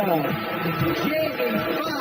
Jamie Foxx.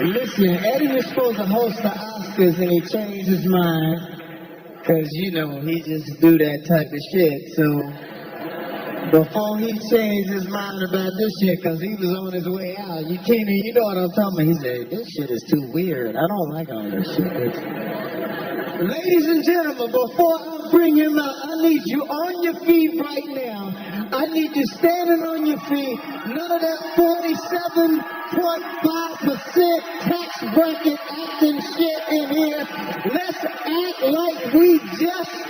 Listen, Eddie was supposed to host the Oscars and he changed his mind. Cause he just do that type of shit. So before he changed his mind about this shit, cause he was on his way out, you know what I'm talking about. He said, this shit is too weird. I don't like all this shit. Ladies and gentlemen, before I bring him out, I need you on your feet right now. I need you standing on your feet. None of that 47.5% tax bracket acting shit in here. Let's act like we just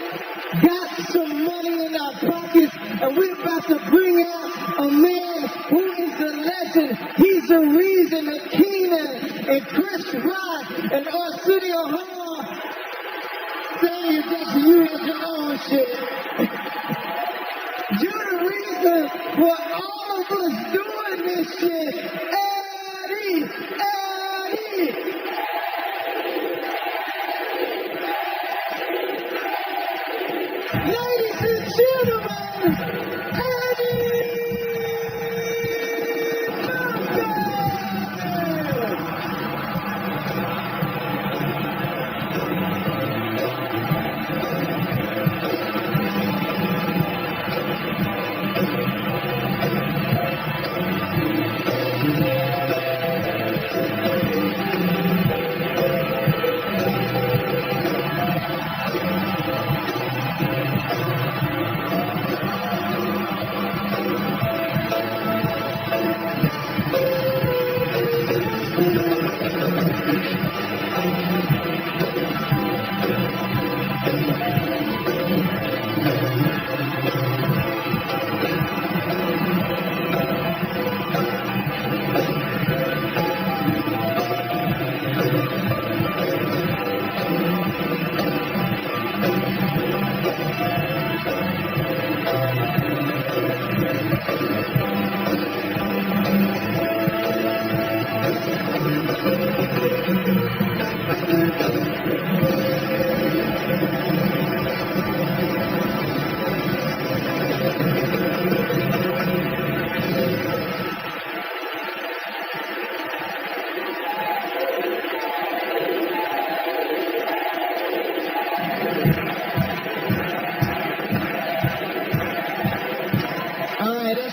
got some money in our pockets and we're about to bring out a man who is a legend. He's the reason that Keenan and Chris Rock and Arsenio Hall, Samuel Jackson, you had your own shit. You're the reason for all of us doing this shit. Eddie! Ladies and gentlemen, Eddie!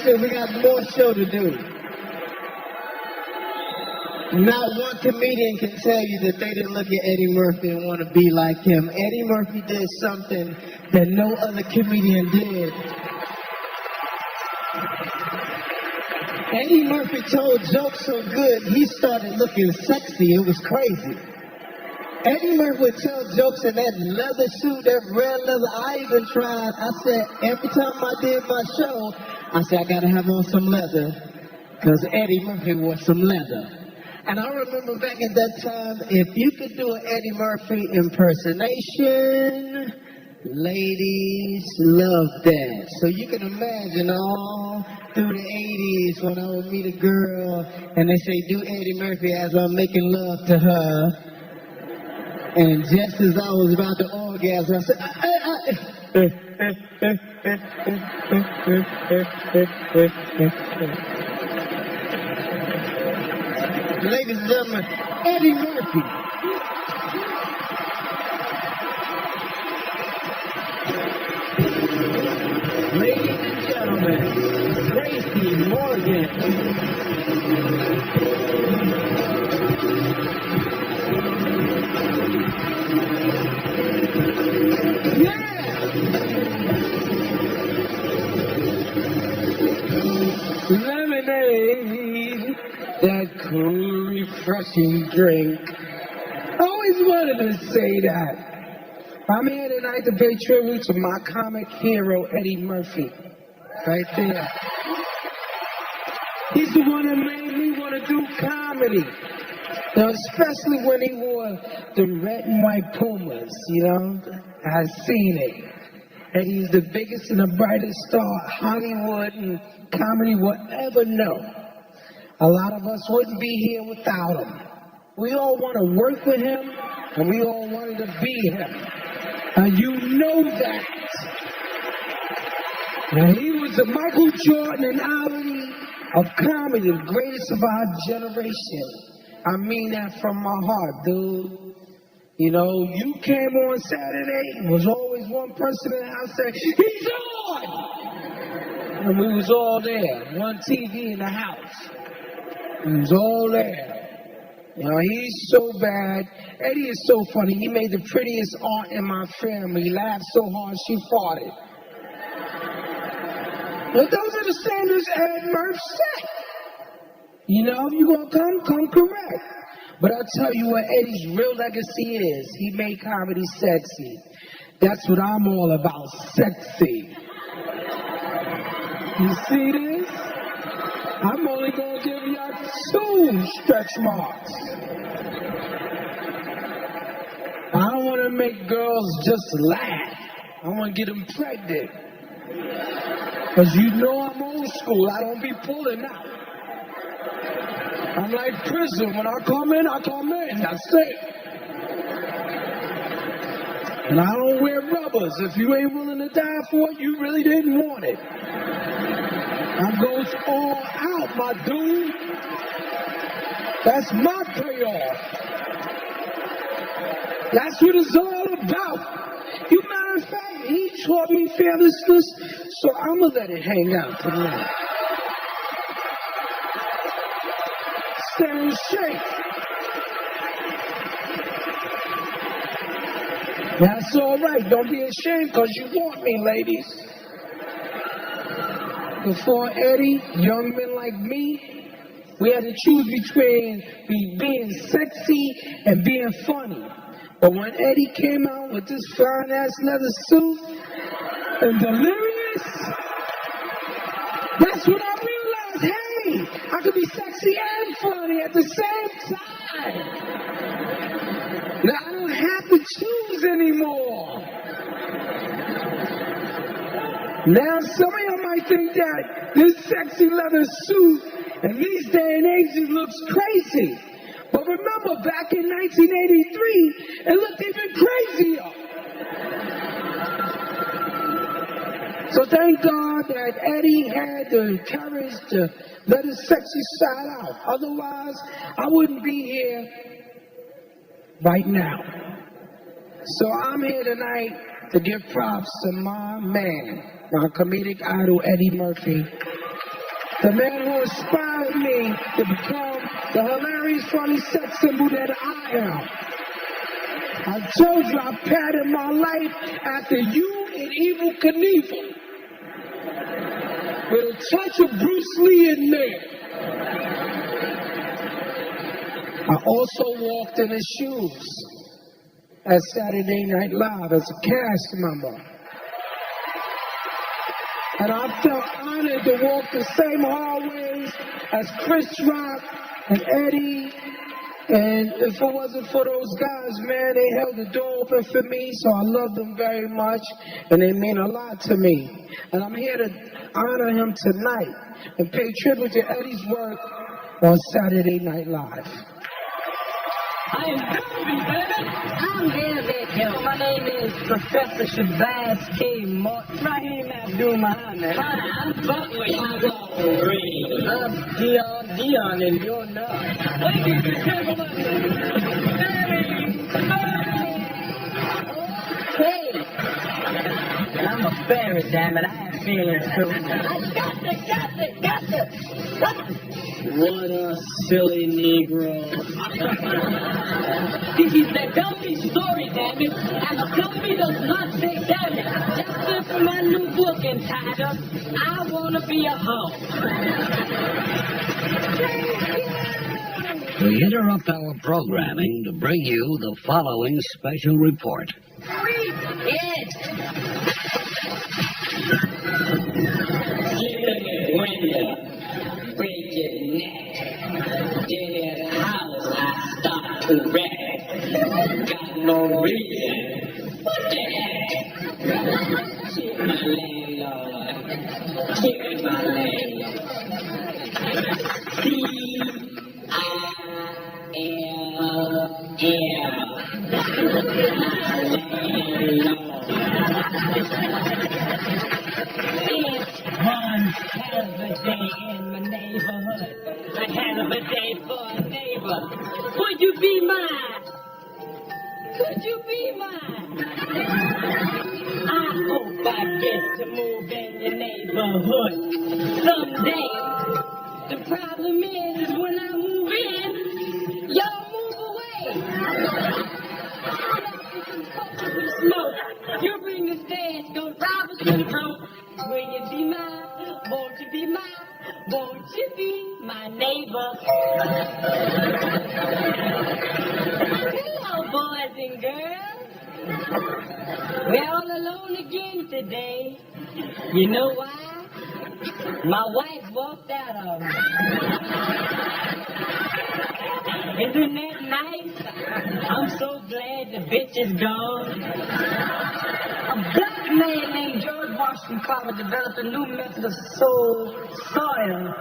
We got more show to do. Not one comedian can tell you that they didn't look at Eddie Murphy and want to be like him. Eddie Murphy did something that no other comedian did. Eddie Murphy told jokes so good, he started looking sexy. It was crazy. Eddie Murphy would tell jokes in that leather suit, that red leather. I even tried. I said, every time I did my show, I said, I gotta have on some leather, because Eddie Murphy wore some leather. And I remember back at that time, if you could do an Eddie Murphy impersonation, ladies loved that. So you can imagine all through the 80s when I would meet a girl, and they say, do Eddie Murphy as I'm making love to her. And just as I was about to orgasm, I said, ladies and gentlemen, Eddie Murphy. Ladies and gentlemen, Tracy Morgan. Lemonade, that cool refreshing drink. I always wanted to say that. I'm here tonight to pay tribute to my comic hero, Eddie Murphy. Right there. He's the one that made me want to do comedy. You know, especially when he wore the red and white Pumas, you know. I've seen it. Eddie's the biggest and the brightest star Hollywood and comedy will ever know. A lot of us wouldn't be here without him. We all want to work with him, and we all wanted to be him. And you know that. Now, he was the Michael Jordan and Ali of comedy, the greatest of our generation. I mean that from my heart, dude. You know, you came on Saturday, was always one person in the house saying, he's on! And we was all there, one TV in the house. We was all there. You know, he's so bad. Eddie is so funny. He made the prettiest aunt in my family. He laughed so hard she farted. But those are the standards Ed Murphy set. You know, if you're going to come correct. But I'll tell you what Eddie's real legacy is. He made comedy sexy. That's what I'm all about, sexy. You see this? I'm only going to give y'all 2 stretch marks. I don't want to make girls just laugh. I want to get them pregnant. Because you know I'm old school. I don't be pulling out. I'm like prison. When I come in, I come in. That's it. And I don't wear rubbers. If you ain't willing to die for it, you really didn't want it. I goes all out, my dude. That's my payoff. That's what it's all about. You matter of fact, he taught me fearlessness, so I'm going to let it hang out tonight. Stand straight. That's all right. Don't be ashamed because you want me, ladies. Before Eddie, young men like me, we had to choose between being sexy and being funny. But when Eddie came out with this fine-ass leather suit and delirious, that's when I realized, hey, I could be sexy and funny at the same time. Now I don't have to choose anymore. Now some of y'all might think that this sexy leather suit in these day and age it looks crazy. But remember, back in 1983, it looked even crazier. So thank God that Eddie had the courage to let his sexy side out. Otherwise, I wouldn't be here right now. So I'm here tonight to give props to my man, my comedic idol, Eddie Murphy. The man who inspired me to become the hilarious, funny sex symbol that I am. I told you I patterned my life after you and Evel Knievel. With a touch of Bruce Lee in there. I also walked in his shoes at Saturday Night Live as a cast member. And I felt honored to walk the same hallways as Chris Rock and Eddie. And if it wasn't for those guys, man, they held the door open for me, so I love them very much, and they mean a lot to me. And I'm here to honor him tonight and pay tribute to Eddie's work on Saturday Night Live. I am Bambi, baby. I'm David. My name is Professor Shabazz K. Martin. Rahim Abdul-Muhammad. Hi, I'm Butler. I'm Green. I'm Dion, and you're not. Ladies and gentlemen, hey! I'm a fairy, damn it. I have feelings too. Got it. What a silly Negro. This is the dumbest story, damn it. And the company does not say damn it. That's it for my new book entitled, I Wanna Be a Hoe. Thank you. We interrupt our programming to bring you the following special report. Break your neck. In his house, I start to wreck. Got no reason. What the heck? Keep my landlord. Keep my landlord. One hell of a day in my neighborhood. A hell of a day for a neighbor. Would you be mine? Could you be mine? I hope I get to move in your neighborhood someday. The problem is when I move in, y'all move away. Smoke. You bring the stash, go rob us and broke. Will you be mine? Won't you be mine? Won't you be my neighbor? Hello, boys and girls. We're all alone again today. You know why? My wife walked out on me. Isn't that nice? I'm so glad the bitch is gone. A black man named George Washington Carver developed a new method of soil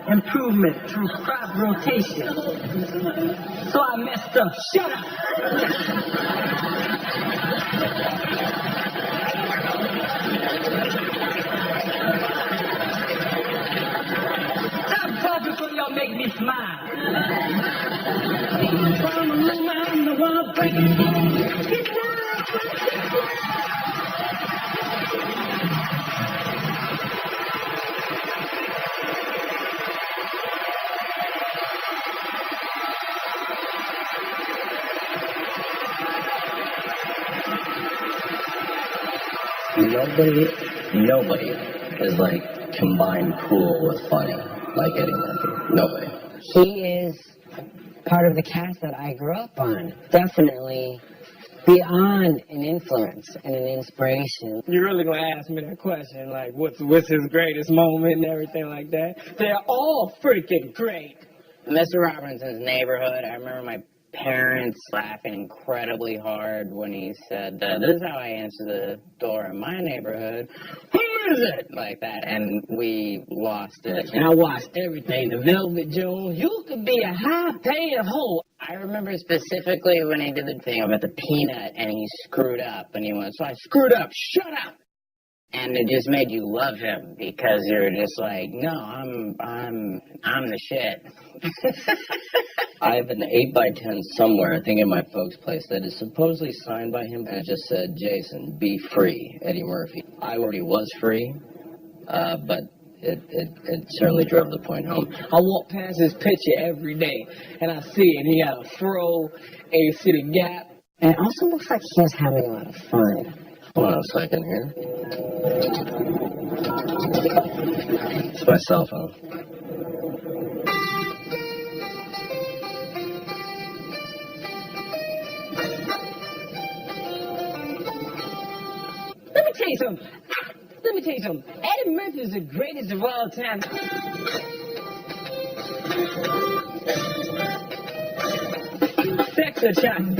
improvement through crop rotation. So I messed up. Shut up! Stop talking so y'all make me smile. I'm the one breaking. Nobody is like combined cool with funny like Eddie Murphy. Nobody. He is part of the cast that I grew up on. Definitely beyond an influence and an inspiration. You're really gonna ask me that question, like what's his greatest moment and everything like that? They're all freaking great. Mr. Robinson's Neighborhood, I remember my parents laughing incredibly hard when he said, this is how I answer the door in my neighborhood. Who is it? Like that, and we lost it. And I watched everything. The Velvet Jones, you could be a high-paid hoe. I remember specifically when he did the thing about the peanut, and he screwed up, and he went, so I screwed up, shut up! And it just made you love him, because you're just like, no, I'm the shit. I have an 8x10 somewhere, I think in my folks' place, that is supposedly signed by him, and it just said, Jason, be free, Eddie Murphy. I already was free, but it certainly drove the point home. I walk past his picture every day, and I see it. He got a fro, and you see the gap. And it also looks like he's having a lot of fun. Hold on a second here. It's my cell phone. Let me tell you something. Eddie Murphy is the greatest of all time. Sex or chocolate.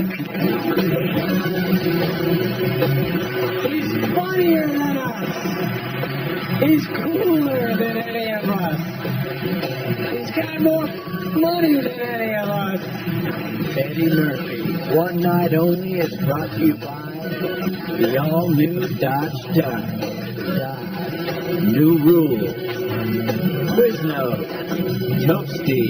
He's funnier than us. He's cooler than any of us. He's got more money than any of us. Eddie Murpy, One Night Only is brought to you by the all-new Dodge Dodge. New Rules, Quiznos, Toasty,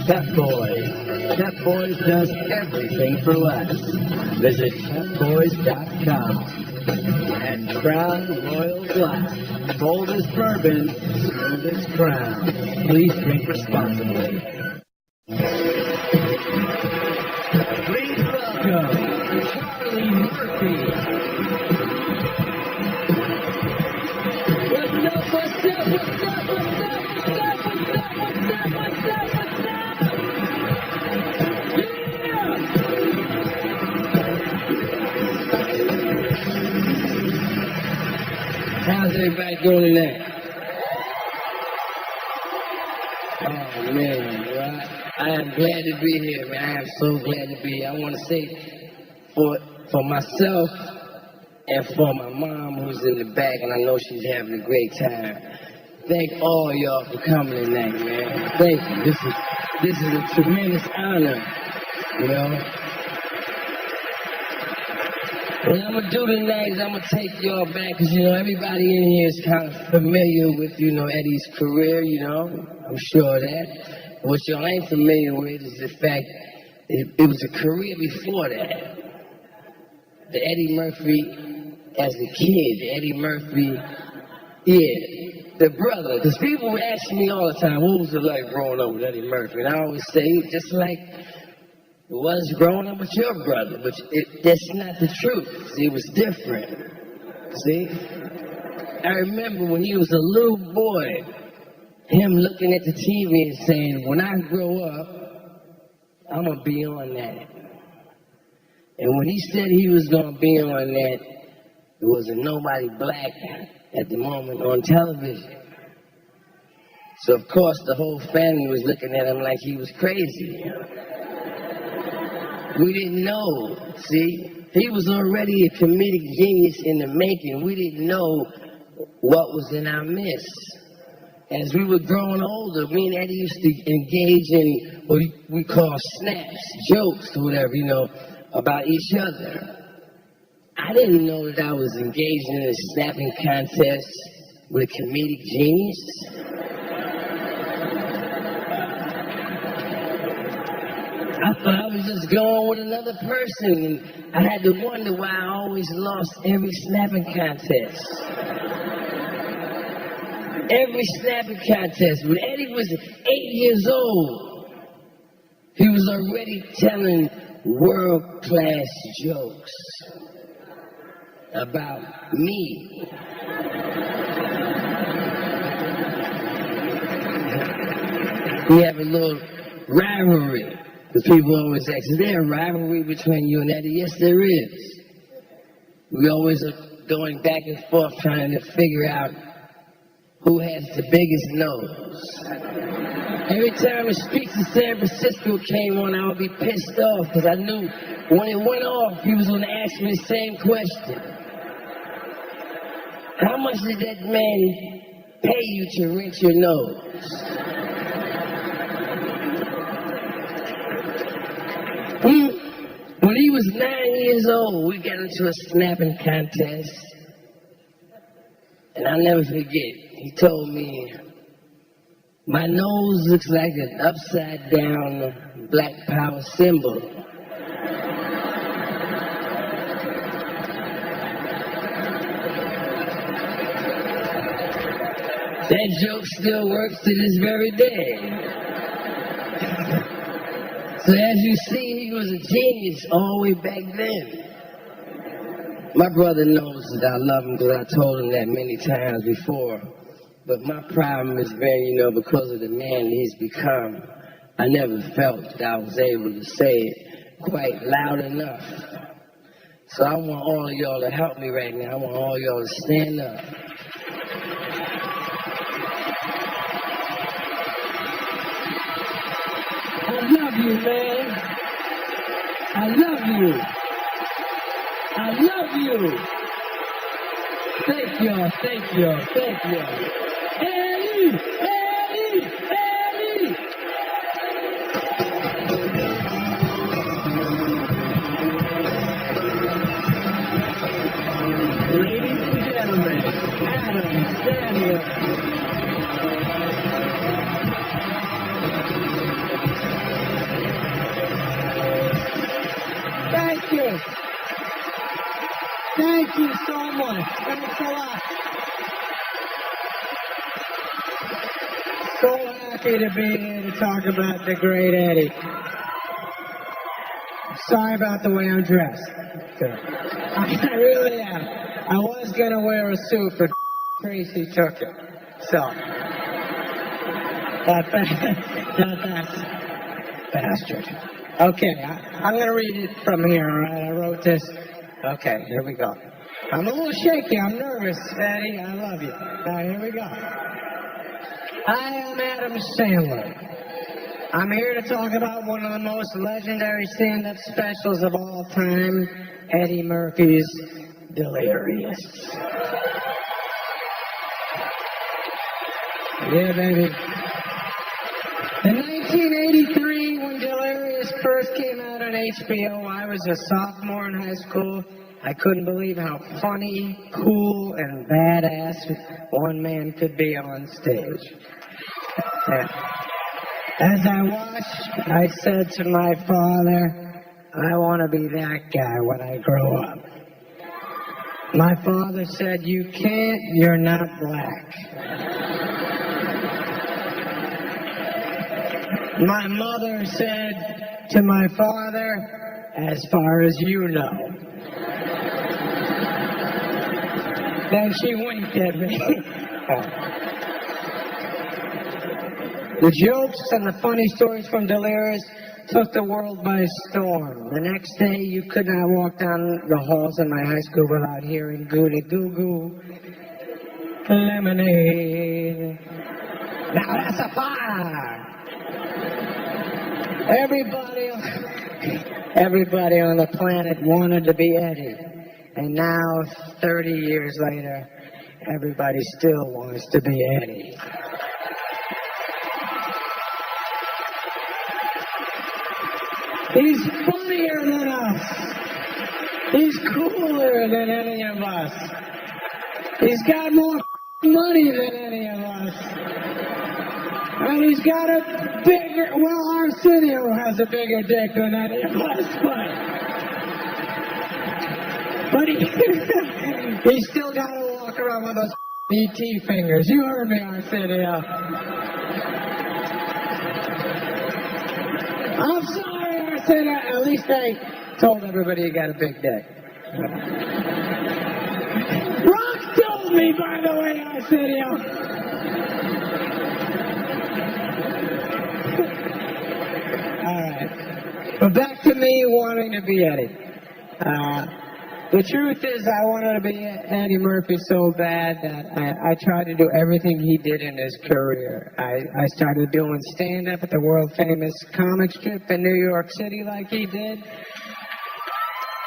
Pep Boys. Pep Boys does everything for less. Visit PepBoys.com. And Crown Royal Glass, bold as bourbon, smooth as Crown. Please drink responsibly. Please welcome Charlie Murphy. What's up? How's everybody doing tonight? Oh man, well, I am glad to be here, man. I am so glad to be here. I want to say for myself and for my mom who's in the back, and I know she's having a great time. Thank all y'all for coming tonight, man. Thank you. This is a tremendous honor, you know. What I'm going to do tonight is I'm going to take y'all back, because, you know, everybody in here is kind of familiar with, you know, Eddie's career, you know. I'm sure of that. What y'all ain't familiar with is the fact it was a career before that. The Eddie Murphy as a kid, the Eddie Murphy, the brother. Because people would ask me all the time, what was it like growing up with Eddie Murphy? And I always say, just like it was growing up with your brother, but that's not the truth. See, it was different. See? I remember when he was a little boy, him looking at the TV and saying, when I grow up, I'm going to be on that. And when he said he was going to be on that, there wasn't nobody black at the moment on television. So, of course, the whole family was looking at him like he was crazy. We didn't know, see? He was already a comedic genius in the making. We didn't know what was in our midst. As we were growing older, me and Eddie used to engage in what we call snaps, jokes, or whatever, you know, about each other. I didn't know that I was engaged in a snapping contest with a comedic genius. I thought I was just going with another person, and I had to wonder why I always lost every snapping contest. Every snapping contest. When Eddie was 8 years old, he was already telling world-class jokes about me. We have a little rivalry. Because people always ask, is there a rivalry between you and Eddie? Yes, there is. We always are going back and forth trying to figure out who has the biggest nose. Every time the Streets of San Francisco came on, I would be pissed off because I knew when it went off, he was going to ask me the same question. How much did that man pay you to rinse your nose? When he was 9 years old, we got into a snapping contest. And I'll never forget, he told me, my nose looks like an upside down black power symbol. That joke still works to this very day. So as you see, he was a genius all the way back then. My brother knows that I love him because I told him that many times before. But my problem has been, you know, because of the man he's become, I never felt that I was able to say it quite loud enough. So I want all of y'all to help me right now. I want all y'all to stand up. I love you, man. I love you. I love you. Thank y'all, thank y'all, thank y'all. Eddie, Eddie, Eddie. Ladies and gentlemen, Adam Sandler. Thank you. Thank you so much. Thanks a lot. So happy to be here to talk about the great Eddie. Sorry about the way I'm dressed. I really am. I was going to wear a suit, but Tracy took it. So, that bastard. Okay, I'm going to read it from here, all right? I wrote this. Okay, here we go. I'm a little shaky. I'm nervous, Eddie. I love you. Now, here we go. I am Adam Sandler. I'm here to talk about one of the most legendary stand-up specials of all time, Eddie Murphy's Delirious. Yeah, baby. In 1983, when Delirious first came out on HBO, I was a sophomore in high school. I couldn't believe how funny, cool, and badass one man could be on stage. As I watched, I said to my father, I want to be that guy when I grow up. My father said, you can't, you're not black. My mother said to my father, as far as you know. Then she winked at me. The jokes and the funny stories from Delirious took the world by storm. The next day, you could not walk down the halls of my high school without hearing Goody Goo Goo Lemonade. Now that's a fire! Everybody on the planet wanted to be Eddie. And now, 30 years later, everybody still wants to be Eddie. He's funnier than us. He's cooler than any of us. He's got more money than any of us. And he's got a bigger, well, Arsenio has a bigger dick than any of us, but he's still got to walk around with those E.T. fingers. You heard me, Arsenio. I'm sorry, Arsenio. At least I told everybody you got a big dick. Rock told me, by the way, Arsenio. All right. But back to me wanting to be Eddie. The truth is I wanted to be Eddie Murphy so bad that I tried to do everything he did in his career. I started doing stand-up at the world-famous comic strip in New York City like he did.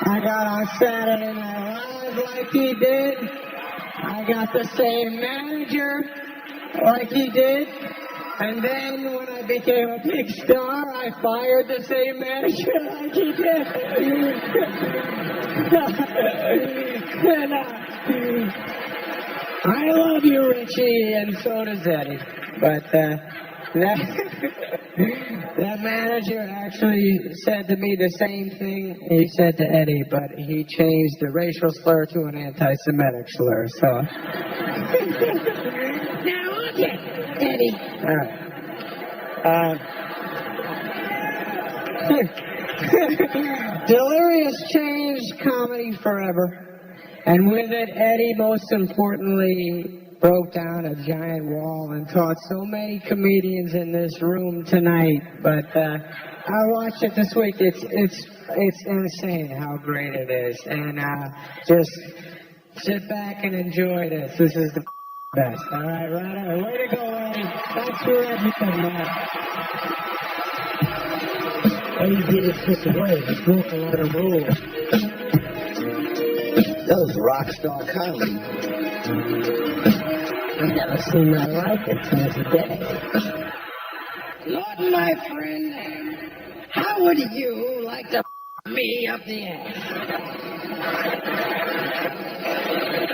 I got on Saturday Night Live like he did. I got the same manager like he did. And then when I became a big star, I fired the same manager like he did. And, I love you, Richie, and so does Eddie. But that manager actually said to me the same thing he said to Eddie, but he changed the racial slur to an anti-Semitic slur. So now look it. Eddie. All right. Delirious changed comedy forever. And with it, Eddie, most importantly, broke down a giant wall and taught so many comedians in this room tonight. But I watched it this week. It's insane how great it is. And just sit back and enjoy this. This is the best. All right, right. Way to go, Eddie. Thanks for everything, man. Eddie did it this way. He broke a lot of rules. That was rock star comedy. I've never seen that like it since today. Lord, my friend, how would you like to me up the ass?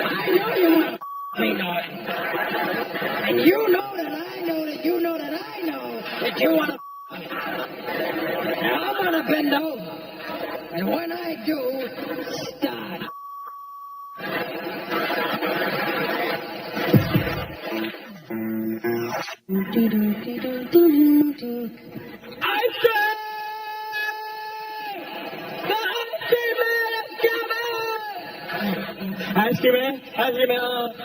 I know you want to me, Norton. And you know that I know that you know that I know that you want to me. Now I'm going to bend over. And when I do, start. I say, the ice cream man,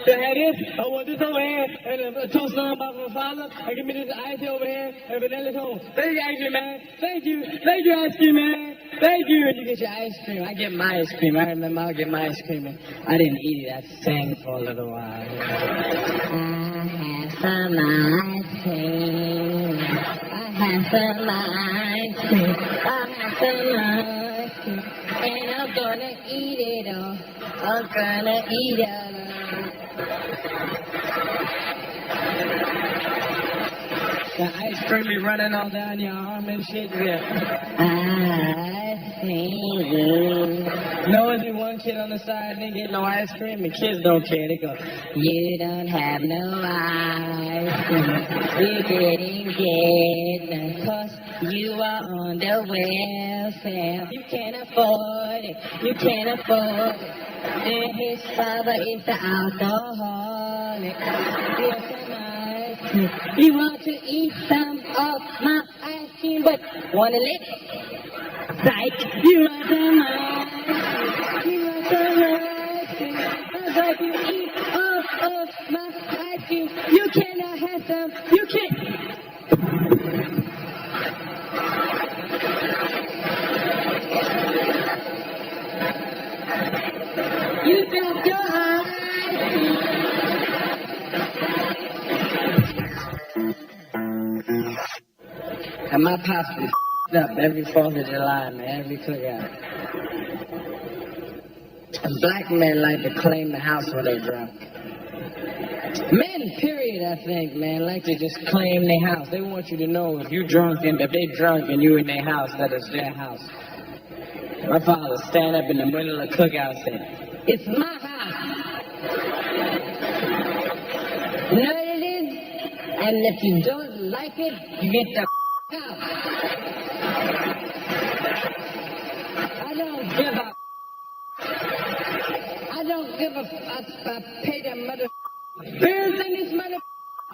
the head is, I want this over here, and a toast on about my father, and give me this ice over here, and vanilla toast. Thank you, ice cream man. Thank you, ice cream man. Thank you. And you get your ice cream. I get my ice cream. I remember I'll get my ice cream. And I didn't eat it. I sang for a little while. I have some ice cream. I have some ice cream. I have some ice cream. And I'm gonna eat it all. I'm gonna eat it all. The ice cream be running all down your arm and shit. Yeah. Ice cream. No, only one kid on the side didn't get no ice cream, and kids don't care. They go, You don't have no ice cream. You didn't get none 'cause you are on the welfare. You can't afford it. You can't afford it. And his father is the alcoholic. Here's some ice cream. You want to eat some of my ice cream, but wanna lick? Right. You want some ice cream. You want some ice cream. I'm going to eat all of my ice cream. You cannot have some. You can't. You dropped your ice cream. and my pops be up every 4th of July, man, every cookout. Black men like to claim the house when they're drunk. Men, period, I think, man, like to just claim their house. They want you to know if you drunk and if they drunk and you in their house, that it's their house. My father stand up in the middle of the cookout and say, "It's my house." You know what it is? And if you don't like it, you get the out. I don't give a. I don't give a. I pay the mother bills in this mother.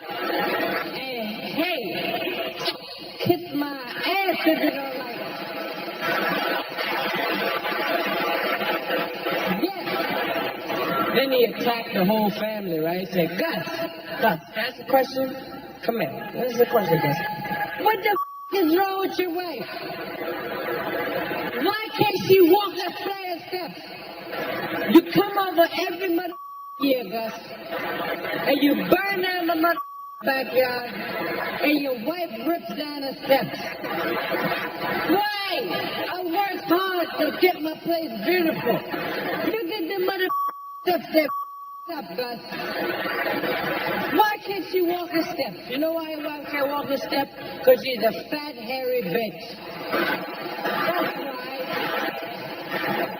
And hey, kiss my ass if you don't like it. Yes. Then he attacked the whole family, right? He said, Gus, ask a question. Come here. This is the question, Gus. What the is wrong with your wife? Why can't she walk a flight of steps? You come over every mother year, Gus, and you burn down the mother backyard, and your wife rips down the steps. Why? I worked hard to get my place beautiful. Look at the mother steps that up, Gus. Why can't she walk a step? You know why your wife can't walk a step? Because she's a fat, hairy bitch. That's why.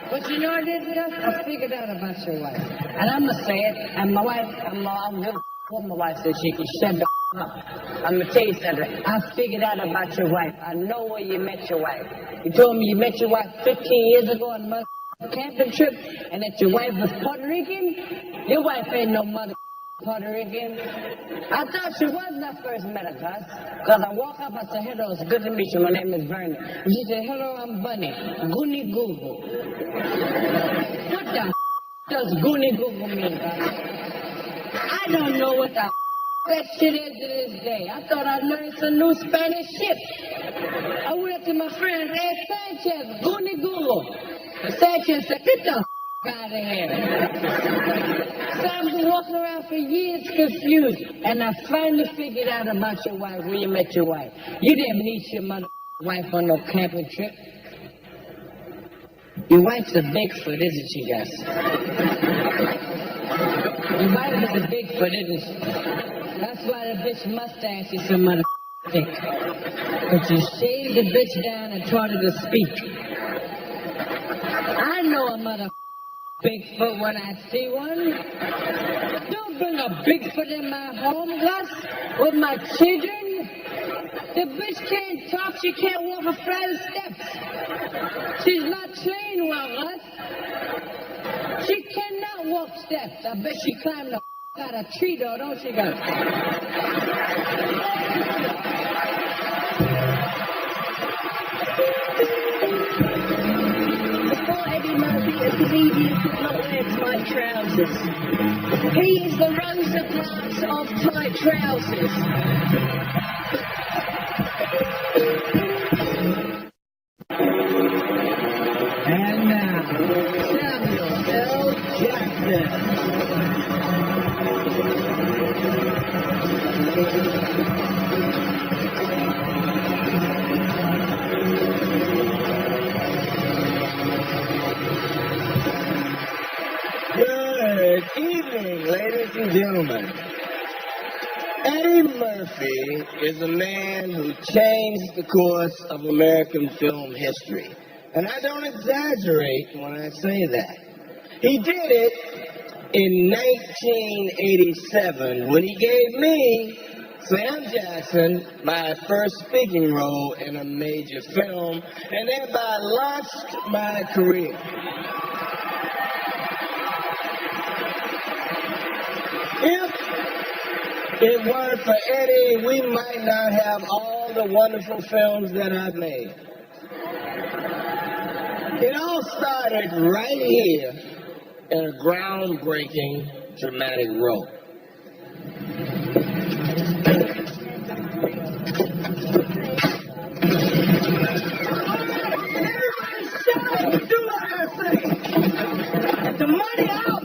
But you know what it is, Gus? I figured out about your wife. And I'm going to say it, and my wife, I'm real what my wife said she can shut the up. I'm going to tell you something. I figured out about your wife. I know where you met your wife. You told me you met your wife 15 years ago on a camping trip, and that your wife was Puerto Rican? Your wife ain't no mother Puerto Rican. I thought she was when I first met her, Gus. Because I walk up, I said, hello, it's good to meet you. My name is Vernon. And she said, hello, I'm Bunny. Goonie Google. What the does Goonie Google mean, Gus? I don't know what the that shit is to this day. I thought I learned some new Spanish shit. I went up to my friend, hey, Sanchez, Goonie Google. And Sanchez said, get the out of here. So I've been walking around for years confused, and I finally figured out about your wife when you met your wife. You didn't meet your mother wife on no camping trip. Your wife's a Bigfoot, isn't she, Gus? Your wife is a Bigfoot, isn't she? That's why the bitch mustache is so mother thick. But you shaved the bitch down and taught her to speak. I know a mother Bigfoot when I see one. Don't bring a Bigfoot in my home, Gus, with my children. The bitch can't talk, she can't walk a flight of steps. She's not trained well, Gus. She cannot walk steps. I bet she climbed the out a tree though, don't she, Gus? Before Eddie Murphy, it was easy to put my pants my trousers. He is the Rosa Parks of tight trousers. Murphy is a man who changed the course of American film history. And I don't exaggerate when I say that. He did it in 1987 when he gave me, Sam Jackson, my first speaking role in a major film, and thereby launched my career. If it weren't for Eddie, we might not have all the wonderful films that I've made. It all started right here in a groundbreaking dramatic role. Everybody shut up and do what I say. Get the money out.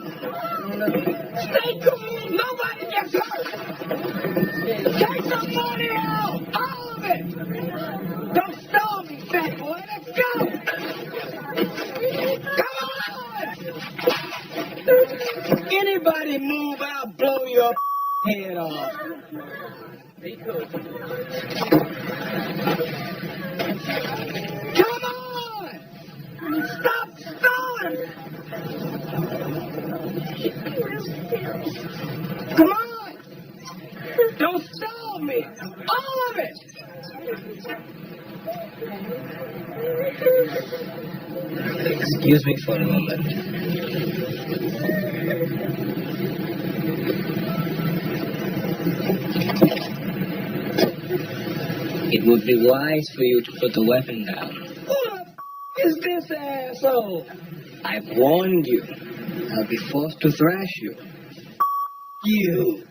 Stay cool. Nobody gets hurt. Take the money out. All of it. Don't stall me, fat boy. Let's go. Come on. Anybody move out, blow your head off. Be cool. Come on! Stop stalling! Come on! Don't stall me! All of it! Excuse me for a moment. It would be wise for you to put the weapon down. Who the is this asshole? I've warned you. I'll be forced to thrash you. You.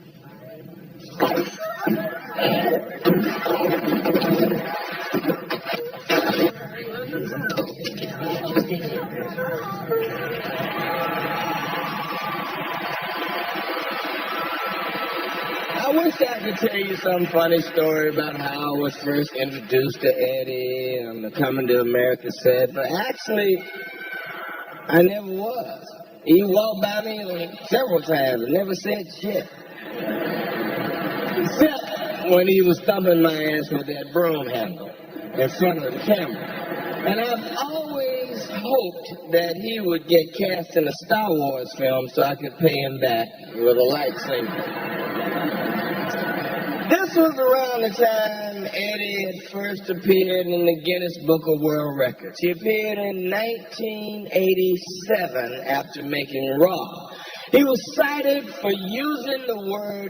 I wish I could tell you some funny story about how I was first introduced to Eddie on the Coming to America set, but actually, I never was. He walked by me several times and never said shit. Except when he was thumping my ass with that broom handle in front of the camera. And I've always hoped that he would get cast in a Star Wars film so I could pay him back with a lightsaber. This was around the time Eddie had first appeared in the Guinness Book of World Records. He appeared in 1987 after making Raw. He was cited for using the word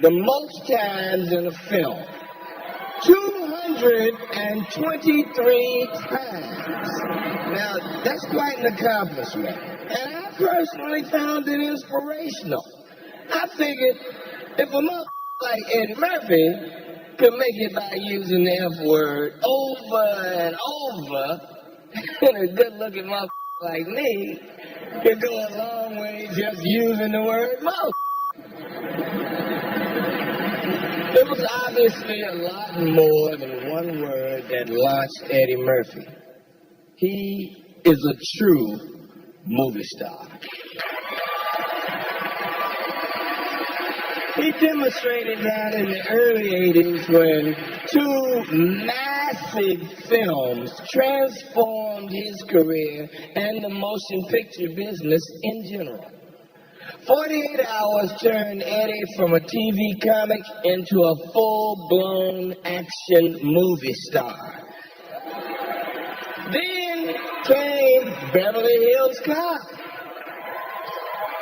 the most times in a film. 223 times. Now, that's quite an accomplishment. And I personally found it inspirational. I figured if a mother like Eddie Murphy could make it by using the F word over and over, and a good-looking motherfucker like me could go a long way just using the word most. It was obviously a lot more than one word that launched Eddie Murphy. He is a true movie star. He demonstrated that in the early 80s when two massive films transformed his career and the motion picture business in general. 48 Hours turned Eddie from a TV comic into a full-blown action movie star. Then came Beverly Hills Cop,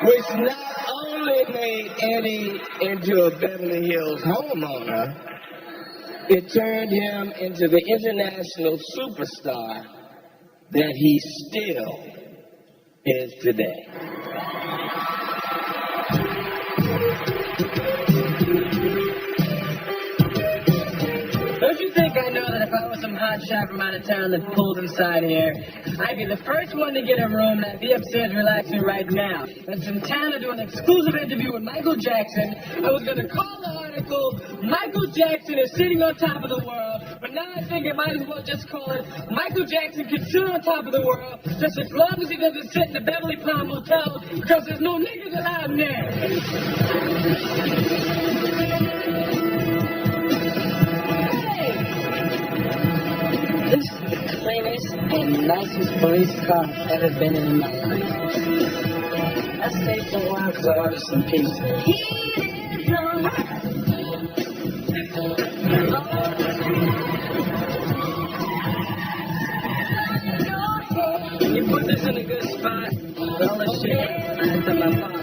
which not only made Eddie into a Beverly Hills homeowner, it turned him into the international superstar that he still is today. Don't you think I know that if I was some hotshot from out of town that pulled inside here, I'd be the first one to get a room and I'd be upstairs relaxing right now. That's in town to do an exclusive interview with Michael Jackson. I was going to call the article, Michael Jackson is sitting on top of the world, but now I think I might as well just call it, Michael Jackson can sit on top of the world just as long as he doesn't sit in the Beverly Palm Motel because there's no niggas allowed in there. This is the cleanest and nicest police car I've ever been in my life. I stayed for a while because I ordered some pizza. You put this in a good spot, all the shit into my pocket.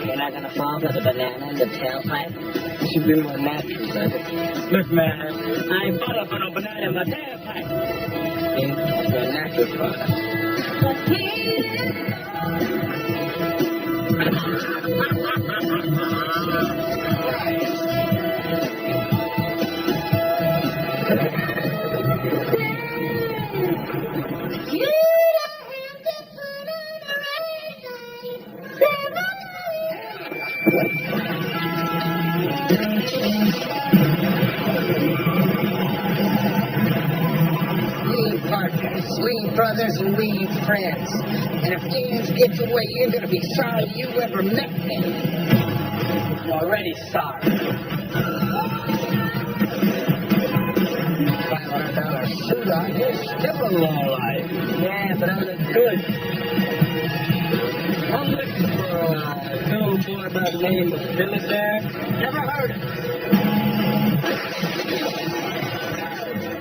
You're not gonna fall for the banana in the tailpipe? You should be more natural, brother. Look, man, I ain't fall for no banana in my tailpipe. You're a natural father. We ain't partners, we ain't brothers, and we ain't friends. And if things get to where you're gonna be sorry you ever met me. I'm already sorry. $500 suit on, you're still a low life. Yeah, but I look good. I'm looking for a little boy by the name of Phyllis there. Never heard of him.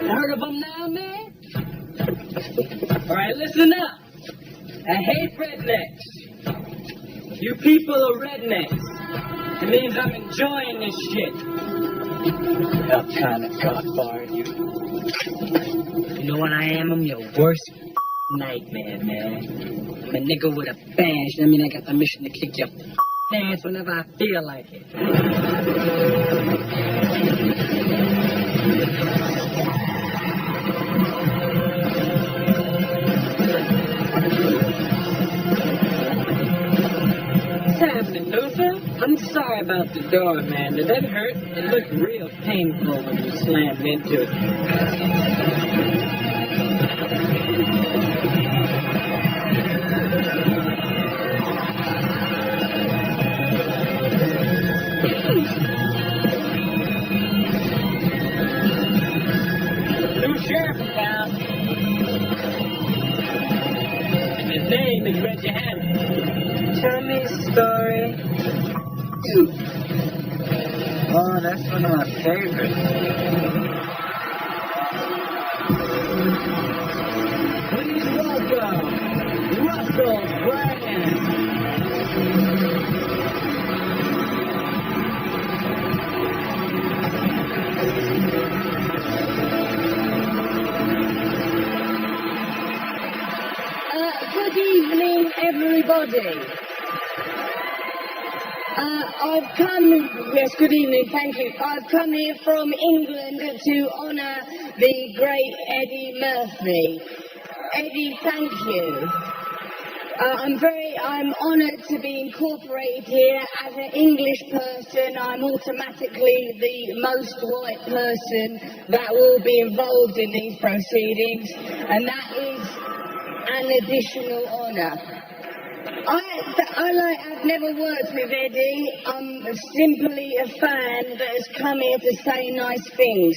Heard of him now, man? Alright, listen up. I hate rednecks. You people are rednecks. It means I'm enjoying this shit. What kind of cockbar you? You know what I am? I'm your worst nightmare, man. I'm a nigga with a badge. That means I got permission to kick your ass whenever I feel like it. What's happening, Luther? I'm sorry about the door, man. Did that hurt? It looked real painful when you slammed into it. New sheriff in town. And his name is Reggie Hammond. Tell me a story. Dude. Oh, that's one of my favorites. Please welcome Russell Brand. Good evening, everybody. I've come, yes, good evening, thank you. I've come here from England to honour the great Eddie Murphy. Eddie, thank you. I'm honoured to be incorporated here. As an English person, I'm automatically the most white person that will be involved in these proceedings, and that is an additional honour. I've never worked with Eddie. I'm simply a fan that has come here to say nice things.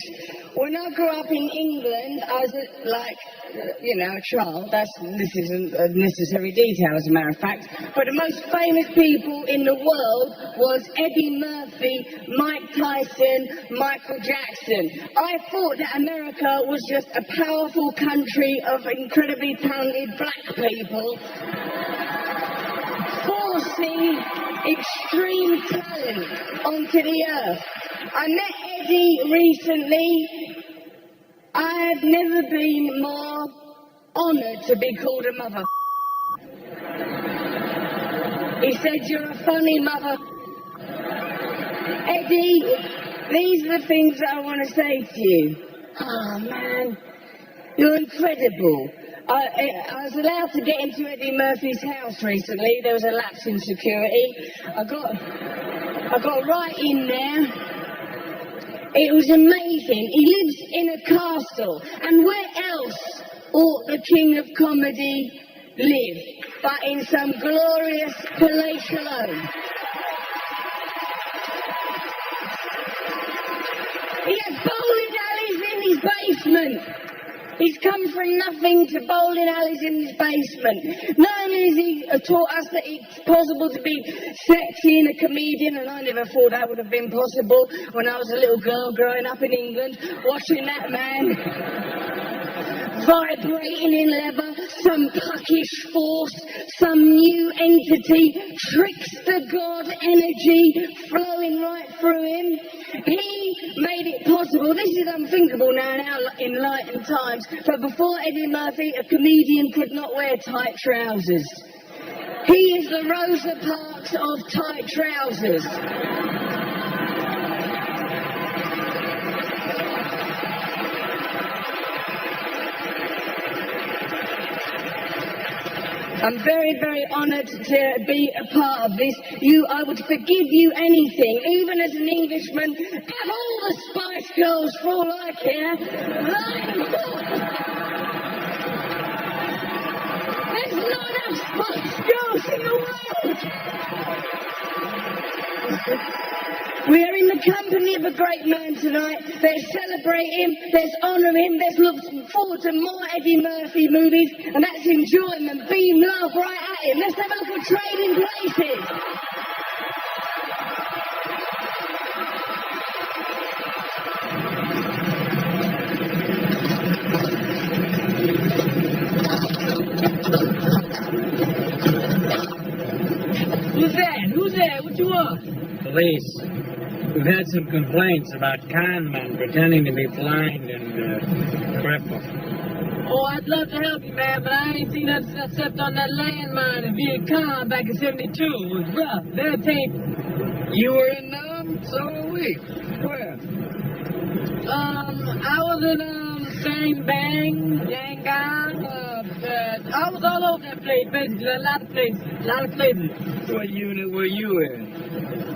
When I grew up in England, I was a child. This isn't a necessary detail, as a matter of fact. But the most famous people in the world was Eddie Murphy, Mike Tyson, Michael Jackson. I thought that America was just a powerful country of incredibly talented black people forcing extreme talent onto the earth. I met Eddie recently. I've never been more honoured to be called a mother. He said, "You're a funny mother." Eddie, these are the things that I want to say to you. Oh man, you're incredible. I was allowed to get into Eddie Murphy's house recently. There was a lapse in security. I I got right in there. It was amazing. He lives in a castle. And where else ought the king of comedy live but in some glorious palatial home? He has bowling alleys in his basement. He's come from nothing to bowling alleys in his basement. Not only has he taught us that it's possible to be sexy and a comedian, and I never thought that would have been possible when I was a little girl growing up in England, watching that man vibrating in leather, some puckish force, some new entity, trickster god energy flowing right through him. He made it possible. This is unthinkable now in our enlightened times, but before Eddie Murphy, a comedian could not wear tight trousers. He is the Rosa Parks of tight trousers. I'm very, very honoured to be a part of this. I would forgive you anything, even as an Englishman. Have all the Spice Girls for all I care. There's not enough Spice Girls in the world. We are in the company of a great man tonight. Let's celebrate him, let's honour him, let's look forward to more Eddie Murphy movies, and that's enjoy him and beam love right at him. Let's have a look at Trading Places. Who's that? Who's that? What you want? Police. We've had some complaints about con men pretending to be blind and crippled. Oh, I'd love to help you, man, but I ain't seen nothing except on that landmine in Viet Cong back in 72. It was rough. Their tape. You were in them? So were we. Where? I was in, Bang Bang, Yangon, I was all over that place, basically, a lot of places. What unit were you in?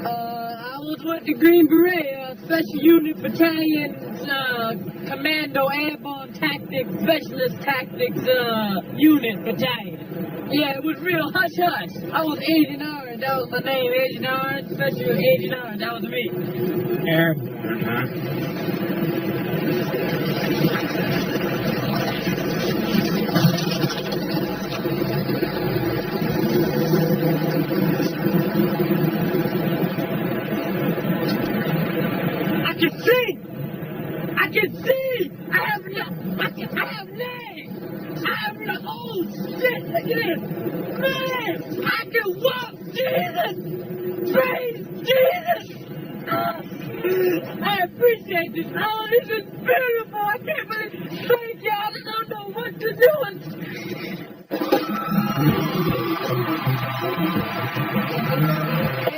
I was with the Green Beret, Special Unit Battalion's, Commando Airborne Tactics, Specialist Tactics, Unit Battalion. Yeah, it was real hush-hush. I was Agent Orange, that was my name, Agent Orange, Special Agent Orange, that was me. Airborne, huh? I can see! I have legs! I have no, oh shit, look at this! Man, I can walk! Jesus! Praise Jesus! I appreciate this. Oh, this is beautiful. I can't believe. Thank you. I don't know what to do.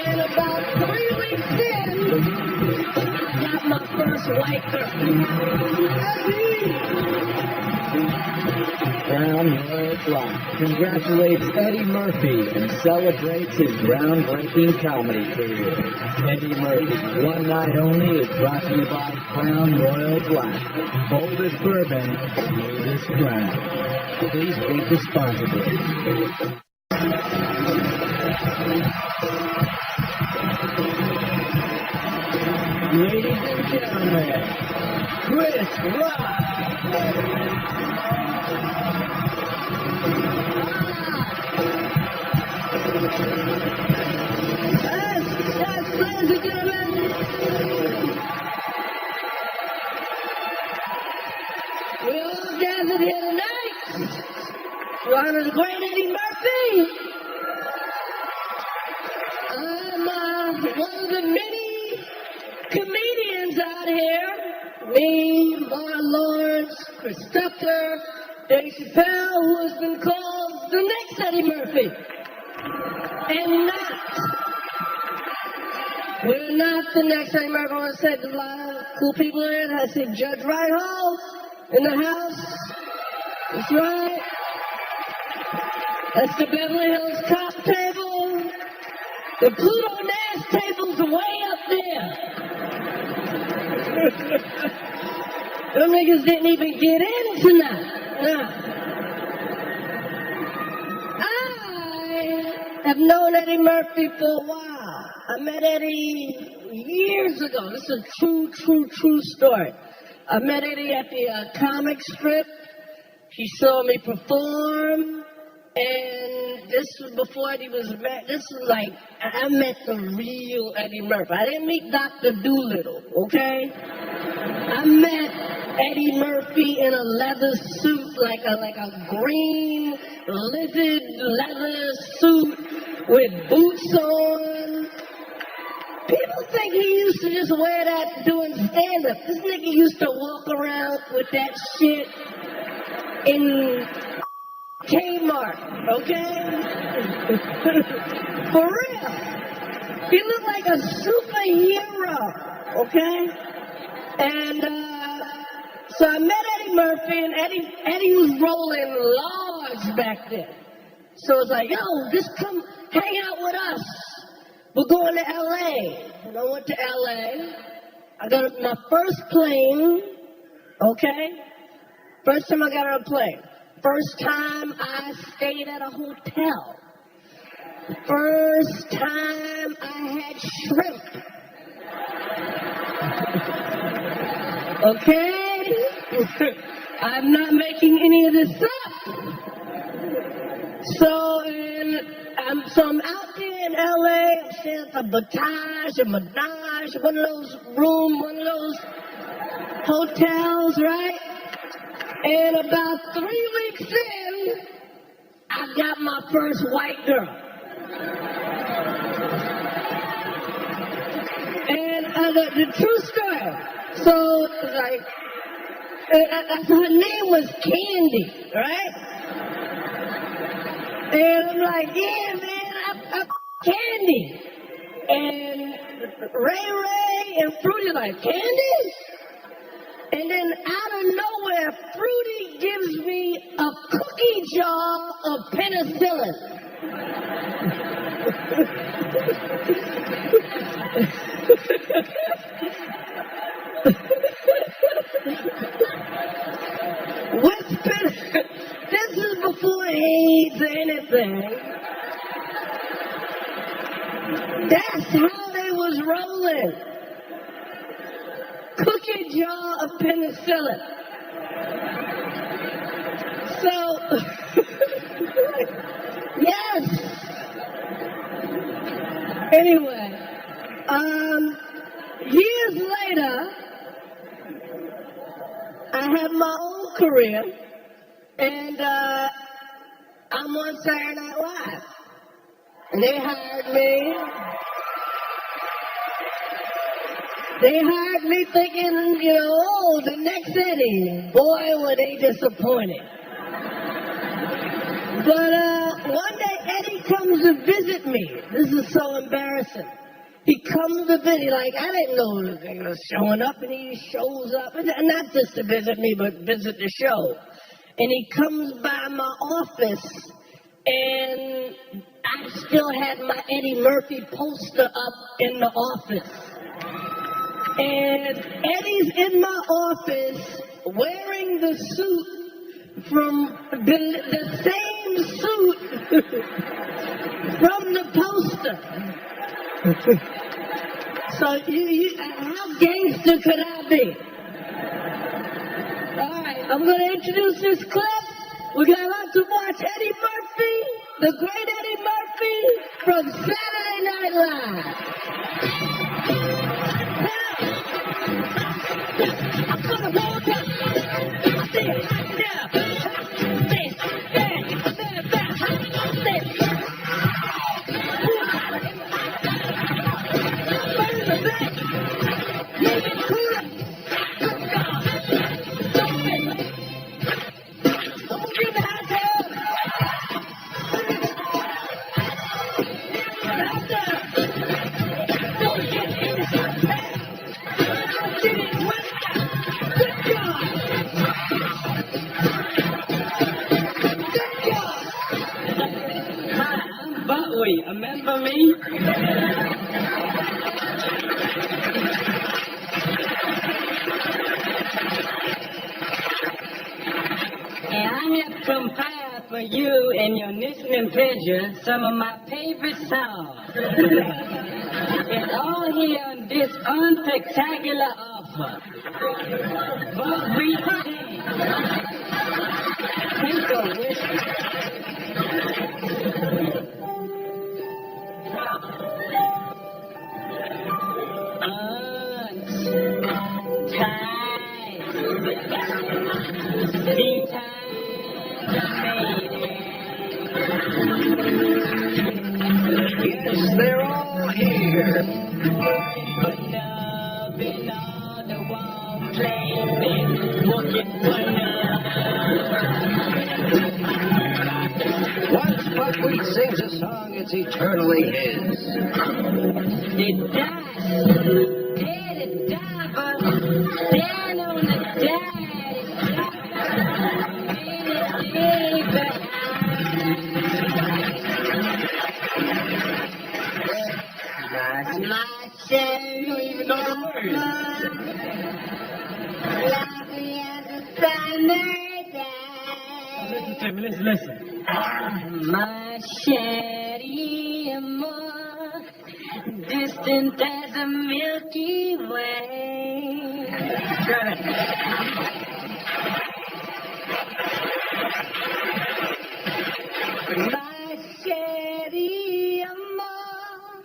And about 3 weeks in, I got my first white girl. Crown Royal Block congratulates Eddie Murphy and celebrates his groundbreaking comedy career. Eddie Murphy, One Night Only, is brought to you by Crown Royal Black. Boldest bourbon, smoothest crown. Please drink responsibly. Ladies and gentlemen, Chris Rock. Yes, ladies and gentlemen. We all gathered here tonight to honor the great Eddie Murphy. I'm one of the many comedians out here. Me, Martin Lawrence, Chris Tucker, Dave Chappelle, who has been called the next Eddie Murphy. And we're not the next Eddie Murphy. I want to say there's a lot of cool people here. I see Judge Reinhold in the house. That's right. That's the Beverly Hills Cop table. The Pluto Nash table's way up there. Them niggas didn't even get in tonight. Now, I have known Eddie Murphy for a while. I met Eddie years ago. This is a true story. I met Eddie at the comic strip. He saw me perform, and this was before Eddie was met. This was like, I met the real Eddie Murphy. I didn't meet Dr. Doolittle, okay? I met Eddie Murphy in a leather suit, like a green, livid leather suit with boots on. People think he used to just wear that doing stand-up. This nigga used to walk around with that shit in Kmart, okay? For real. He looked like a superhero, okay? And so I met Eddie Murphy, and Eddie was rolling large back then. So it's like, yo, just come hang out with us. We're going to L.A. And I went to L.A. I got my first plane, okay? First time I got on a plane. First time I stayed at a hotel. First time I had shrimp. Okay? I'm not making any of this up. So I'm out there in LA, I'm staying at the Batage, one of those hotels, right? And about 3 weeks in, I got my first white girl. And the true story. So, like, her name was Candy, right? And I'm like, yeah, man, I'm Candy. And Ray and Fruity like, Candy? And then out of nowhere, Fruity gives me a cookie jar of penicillin. This is before AIDS or anything. That's how they was rolling. Cookie jar of penicillin. So, yes. Anyway, years later, I have my own career, and I'm on Saturday Night Live. And they hired me. They hired me thinking, oh, the next Eddie. Boy, were they disappointed. But one day Eddie comes to visit me. This is so embarrassing. He comes to visit, like, I didn't know he was showing up, and he shows up. And not just to visit me, but visit the show. And he comes by my office, and I still had my Eddie Murphy poster up in the office. And Eddie's in my office wearing the suit from the same suit from the poster. So how gangster could I be? All right, I'm going to introduce this clip. We're going to have to watch Eddie Murphy, the great Eddie Murphy from Saturday Night Live. I'm gonna walk up. Remember me? for you and your listening pleasure some of my favorite songs. It's all here on this unspectacular offer. But we take a whiskey. Yes, they're all here. Once Buckwheat sings a song, it's eternally his. It dies, dead it diver, down on the You don't even know the words. Listen to me, listen. My shady more distant as a Milky Way. My shady more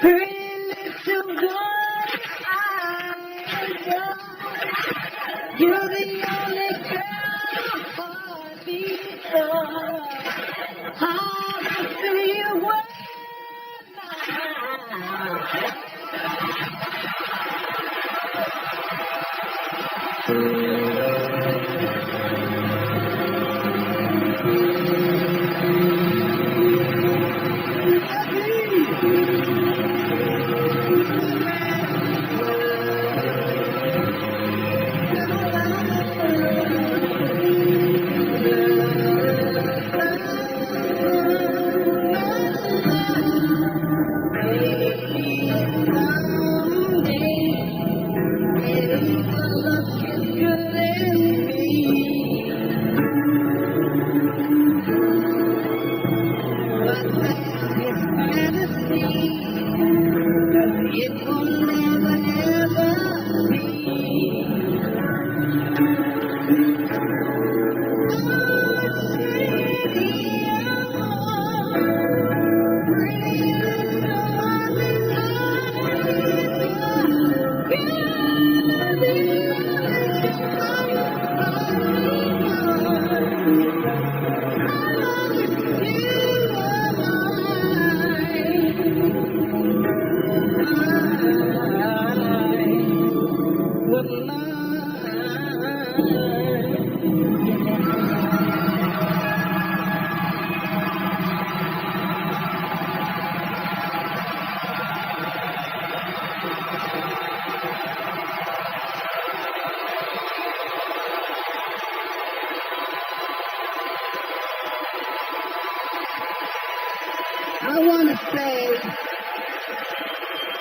pretty little girl I adore. You're the only girl heart before. How to feel what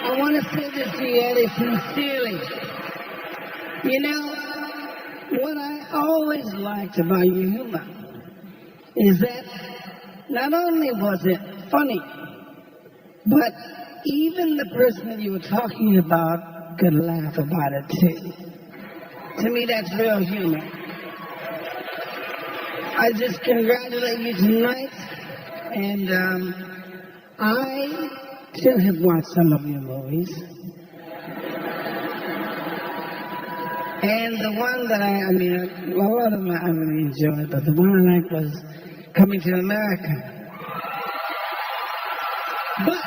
I want to say this to you, Eddie, sincerely. You know, what I always liked about your humor is that not only was it funny, but even the person that you were talking about could laugh about it too. To me, that's real humor. I just congratulate you tonight, and I too have watched some of your movies. And the one that I mean, a lot of them I really enjoyed, but the one I liked was Coming to America. But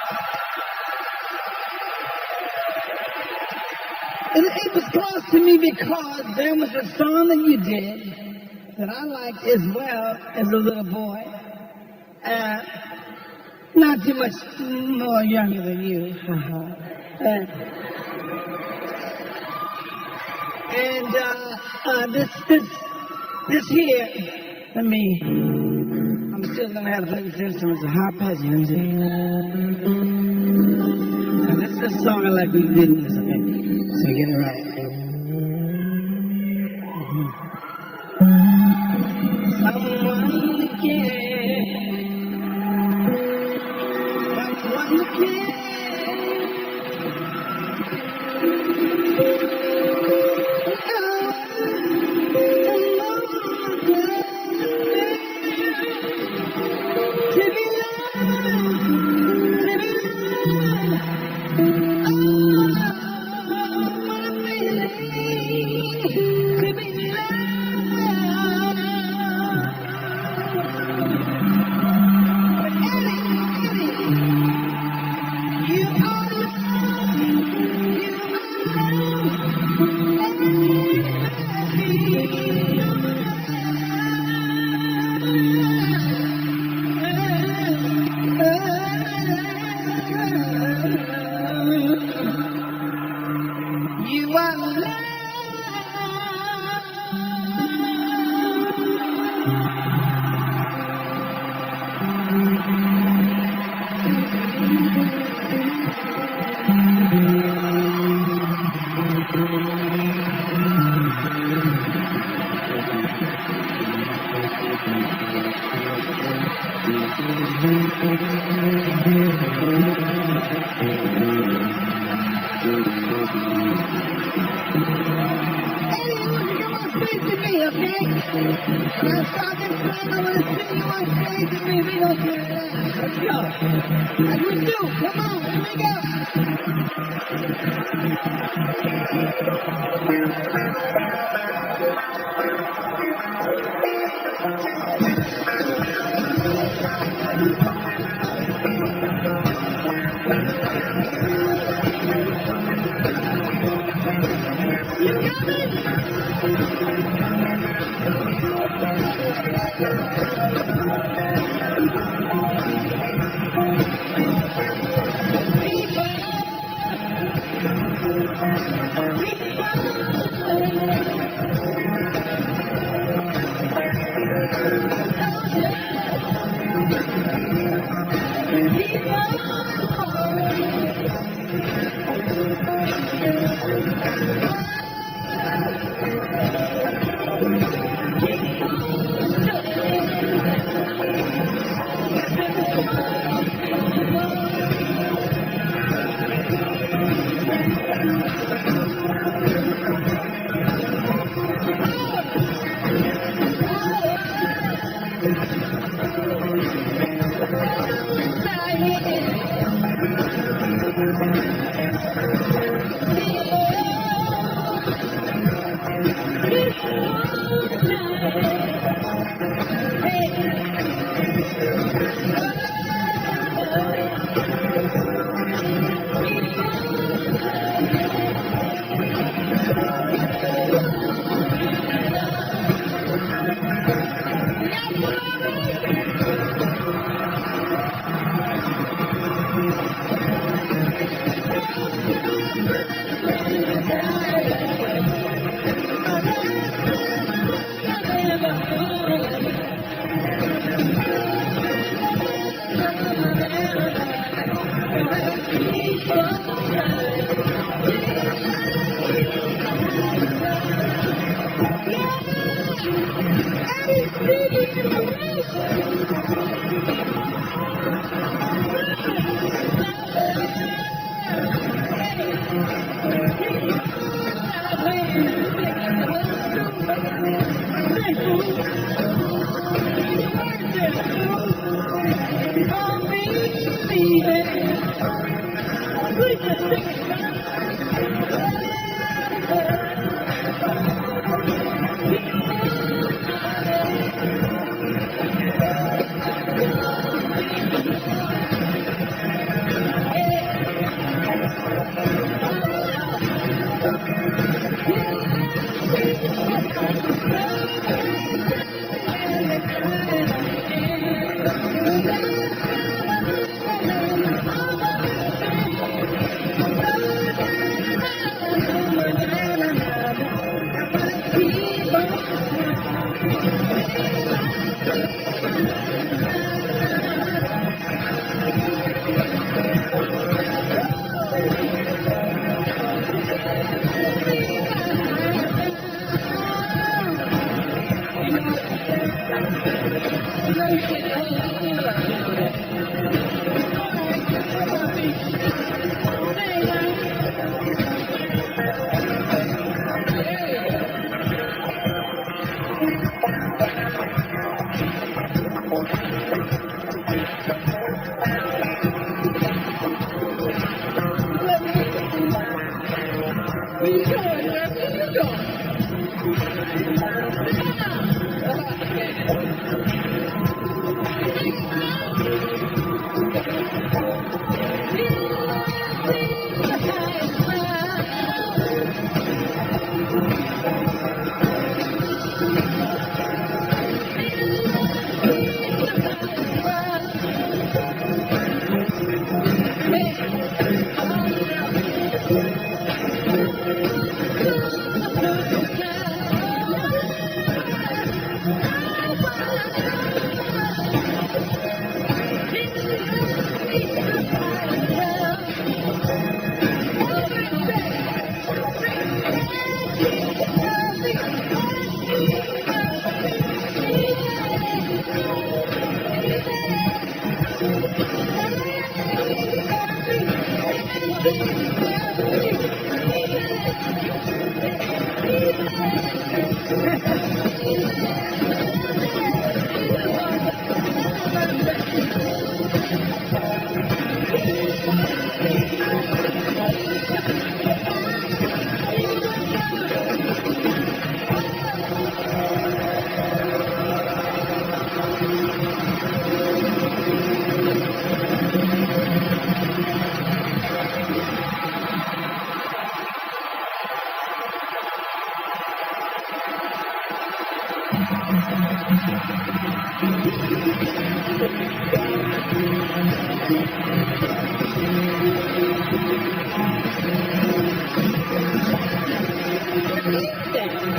it was close to me because there was a song that you did that I liked as well as a little boy. Not too much more younger than you. This here, I mean, I'm still gonna have to play this instrument. It's a high pitch, you know what I'm saying? This is a song I like we did in this, okay? So get it right. Someone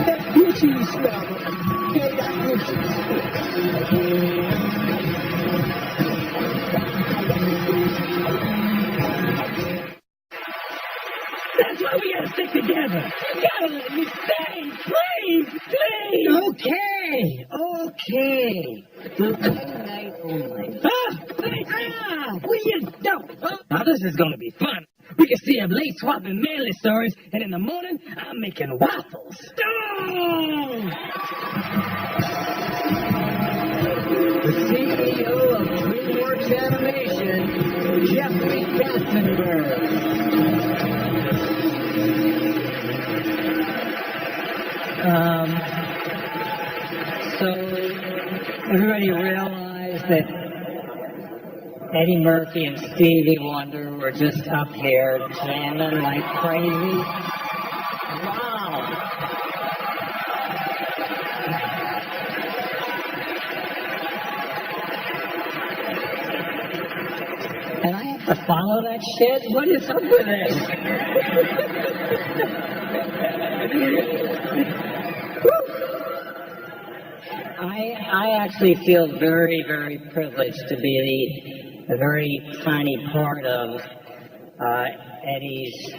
That Gucci you smell. Yeah, that Gucci. That's why we gotta stick together. You gotta let me stay. Please, please. Okay. Tonight only. Will you don't? Now this is gonna be fun. We can stay up late swapping manly stories, and in the morning, I'm making waffles. Oh! The CEO of DreamWorks Animation, Jeffrey Katzenberg. So everybody realized that Eddie Murphy and Stevie Wonder were just up here jamming like crazy. Wow. And I have to follow that shit? What is up with this? I actually feel very, very privileged to be a very tiny part of Eddie's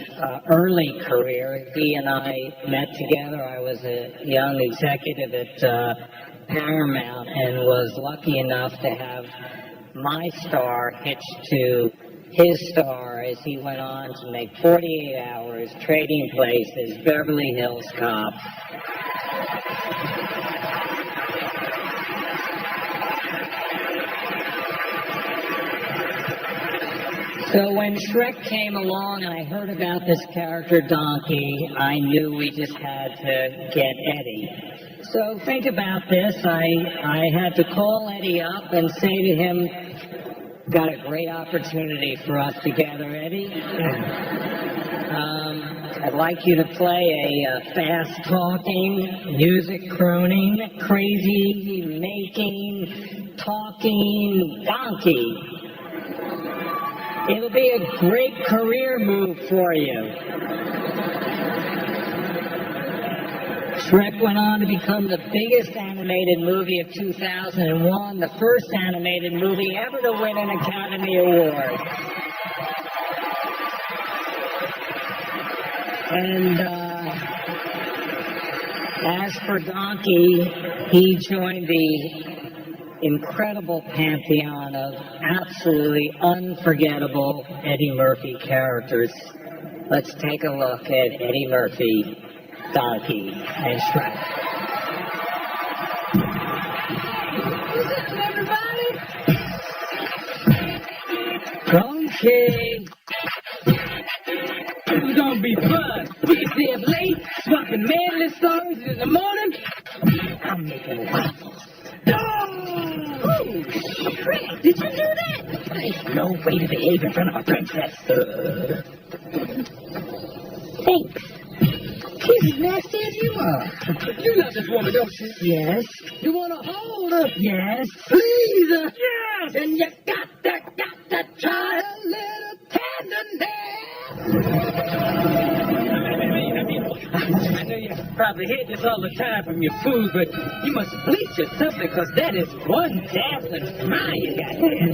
early career. He and I met together. I was a young executive at Paramount and was lucky enough to have my star hitched to his star as he went on to make 48 Hours, Trading Places, Beverly Hills Cop. So when Shrek came along and I heard about this character Donkey, I knew we just had to get Eddie. So think about this. I had to call Eddie up and say to him, got a great opportunity for us together, Eddie. I'd like you to play a fast-talking, music-crooning, crazy-making, talking donkey. It'll be a great career move for you. Shrek went on to become the biggest animated movie of 2001, the first animated movie ever to win an Academy Award. And as for Donkey, he joined the incredible pantheon of absolutely unforgettable Eddie Murphy characters. Let's take a look at Eddie Murphy, Donkey, and Shrek. What's up, everybody? Donkey! This is gonna be fun. We can stay up late, swapping manly stories, and in the morning, I'm making waffles. Oh! Shrek, did you do that? There's no way to behave in front of a princess. Thanks. She's as nasty as you are. You love this woman, don't you? Yes. You want to hold her? Yes. Please? Yes. And you got to try a little tenderness. I know you probably hear this all the time from your food, but you must bleach yourself because that is one dazzling smile you got there.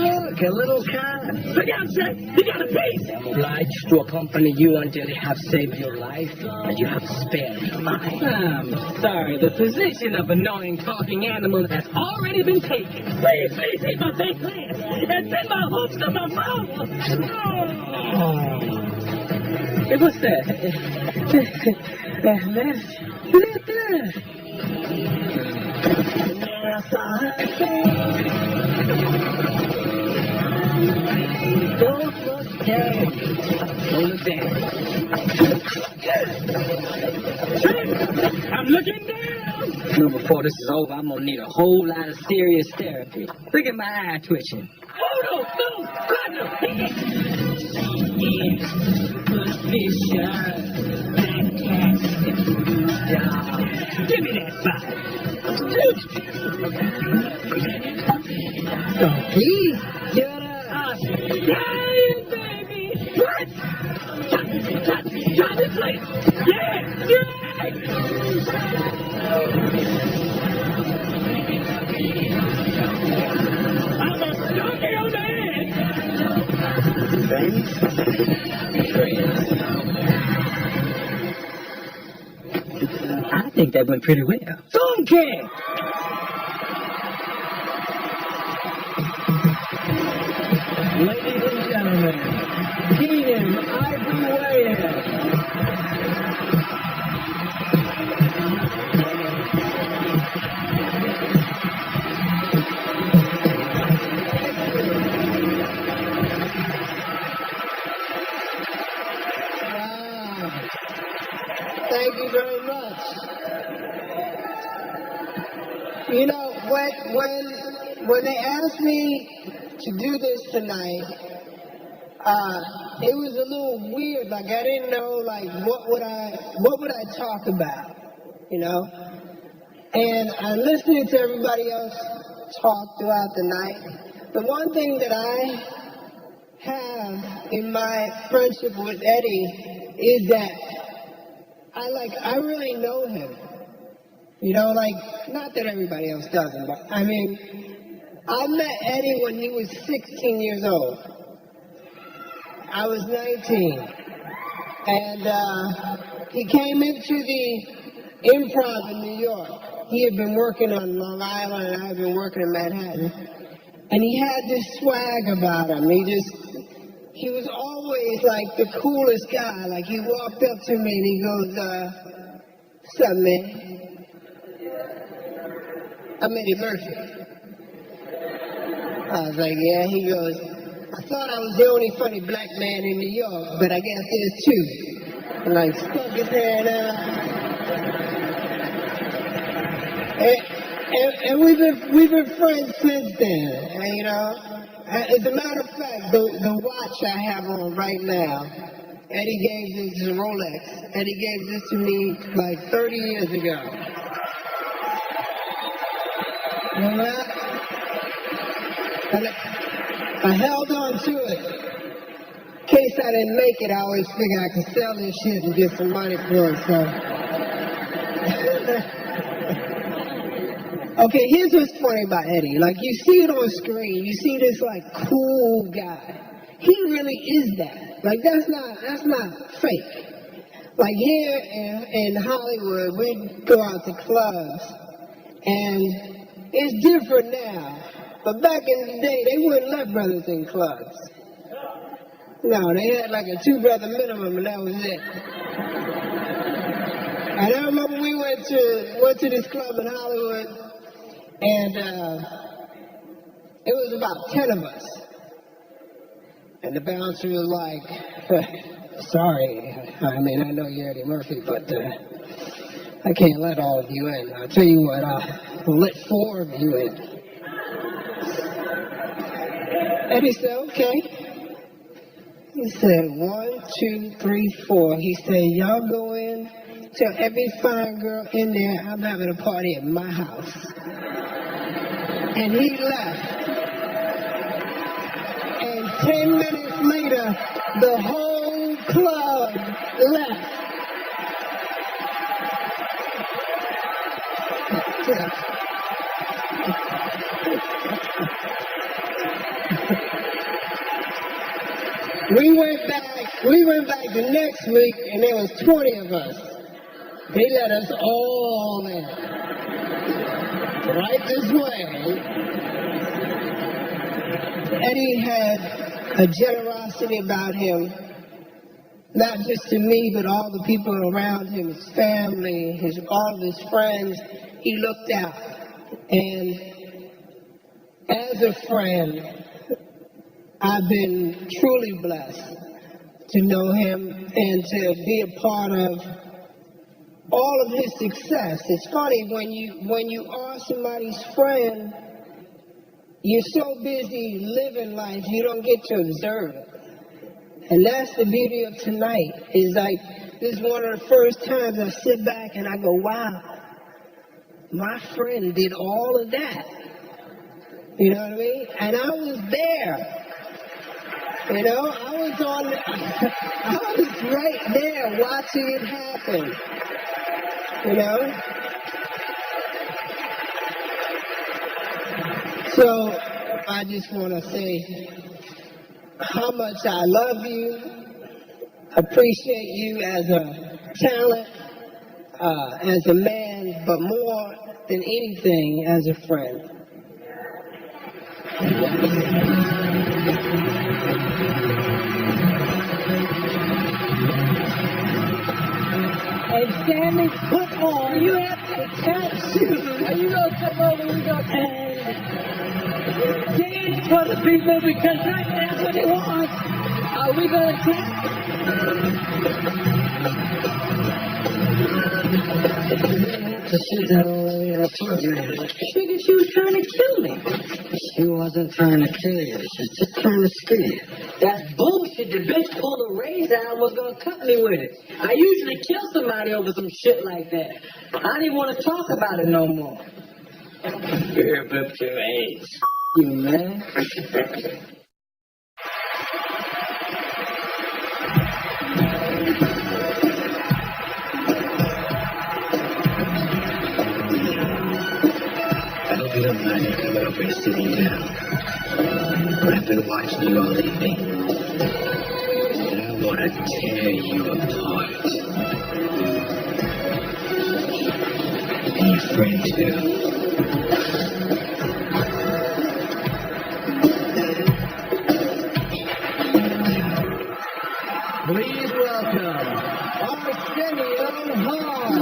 Look, a little kind. Look out, Shrek. You got a piece. I'm obliged to accompany you until you have saved your life and you have spared mine. I'm sorry. The position of annoying talking animal has already been taken. Please take my fake plans and send my hopes to my mouth. Oh. Hey, what's that? Don't look down. Don't look down. I'm looking down. No, before this is over, I'm gonna need a whole lot of serious therapy. Look at my eye twitching. Oh, no, fantastic. Give me that bottle. Donkey, you're Australian, baby. What? Try this place. Yeah, right. I'm a donkey on the head. Friends? I think that went pretty well. Donkey! Ladies and gentlemen, Keenan Ivory Wayans. Thank you very much. You know, when they asked me to do this tonight, it was a little weird. Like I didn't know, like what would I talk about, you know? And I'm listening to everybody else talk throughout the night. The one thing that I have in my friendship with Eddie is that I really know him. You know, like, not that everybody else doesn't, but I mean, I met Eddie when he was 16 years old. I was 19. And he came into the Improv in New York. He had been working on Long Island and I had been working in Manhattan. And he had this swag about him. He was always like the coolest guy. Like he walked up to me and he goes, what's up, man? I'm Eddie Murphy. I was like, yeah. He goes, I thought I was the only funny black man in New York, but I guess there's two. I'm like, stuck his head up. And we've been friends since then. And, you know, as a matter of fact, the watch I have on right now, Eddie gave this to Rolex. Eddie gave this to me like 30 years ago. You know that? And I held on to it. In case I didn't make it, I always figured I could sell this shit and get some money for it, so. Okay, here's what's funny about Eddie. Like, you see it on screen. You see this, like, cool guy. He really is that. Like, that's not fake. Like, here in Hollywood, we'd go out to clubs, And it's different now. But back in the day, they wouldn't let brothers in clubs. No, they had like a 2-brother minimum, and that was it. And I remember we went to this club in Hollywood, and it was about 10 of us. And the bouncer was like, sorry, I mean, I know you're Eddie Murphy, but I can't let all of you in. I'll tell you what, I'll let 4 of you in. Eddie said, okay. He said, 1, 2, 3, 4. He said, y'all go in, tell every fine girl in there I'm having a party at my house. And he left. And 10 minutes later, the whole club left. We went back the next week, and there was 20 of us. They let us all in. Right this way. Eddie had a generosity about him, not just to me, but all the people around him, his family, all of his friends. He looked out. And as a friend, I've been truly blessed to know him and to be a part of all of his success. It's funny, when you are somebody's friend, you're so busy living life, you don't get to observe it. And that's the beauty of tonight, is like, this is one of the first times I sit back and I go, wow, my friend did all of that. You know what I mean? And I was there. You know, I was right there watching it happen. You know? So, I just want to say how much I love you, appreciate you as a talent, as a man, but more than anything, as a friend. And Sammy, put on. You have to catch you. Are you going to come over and we're going to dance for the people, because that's what they want. Are we going to tap? To sit down all the way in a apartment. Figured she was trying to kill me. She wasn't trying to kill you. She was just trying to scare you. That's bullshit. The bitch pulled a razor out and was going to cut me with it. I usually kill somebody over some shit like that. I didn't want to talk about it no more. Rip up your ass. You man. I hope you don't mind me coming over and sitting down. But I've been watching you all evening. And I want to tear you apart. And your friend too. Please welcome Arsenio Hall.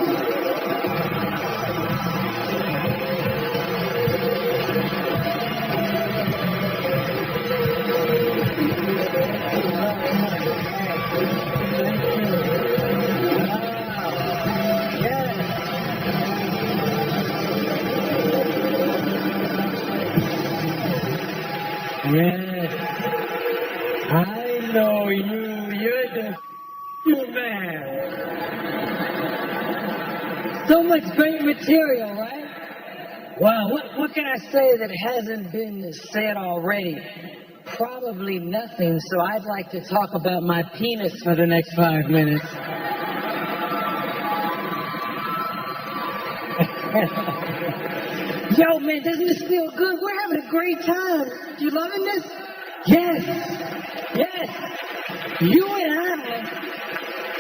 Yes, I know you. You're the man. So much great material, right? Well, what can I say that hasn't been said already? Probably nothing, so I'd like to talk about my penis for the next 5 minutes. Yo, man, doesn't this feel good? We're having a great time. You loving this? Yes. Yes. You and I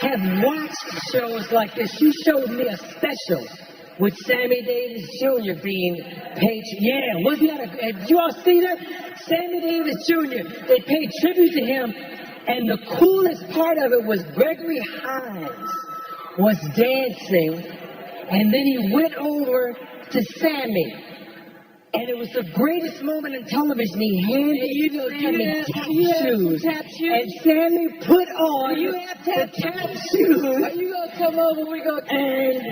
have watched shows like this. You showed me a special. with Sammy Davis Jr. being paid. Yeah, wasn't that did you all see that? Sammy Davis Jr. They paid tribute to him, and the coolest part of it was Gregory Hines was dancing, and then he went over to Sammy. And it was the greatest moment in television. He handed Sammy tap shoes. And Sammy put on the tap shoes. Are you going to come over? We going to And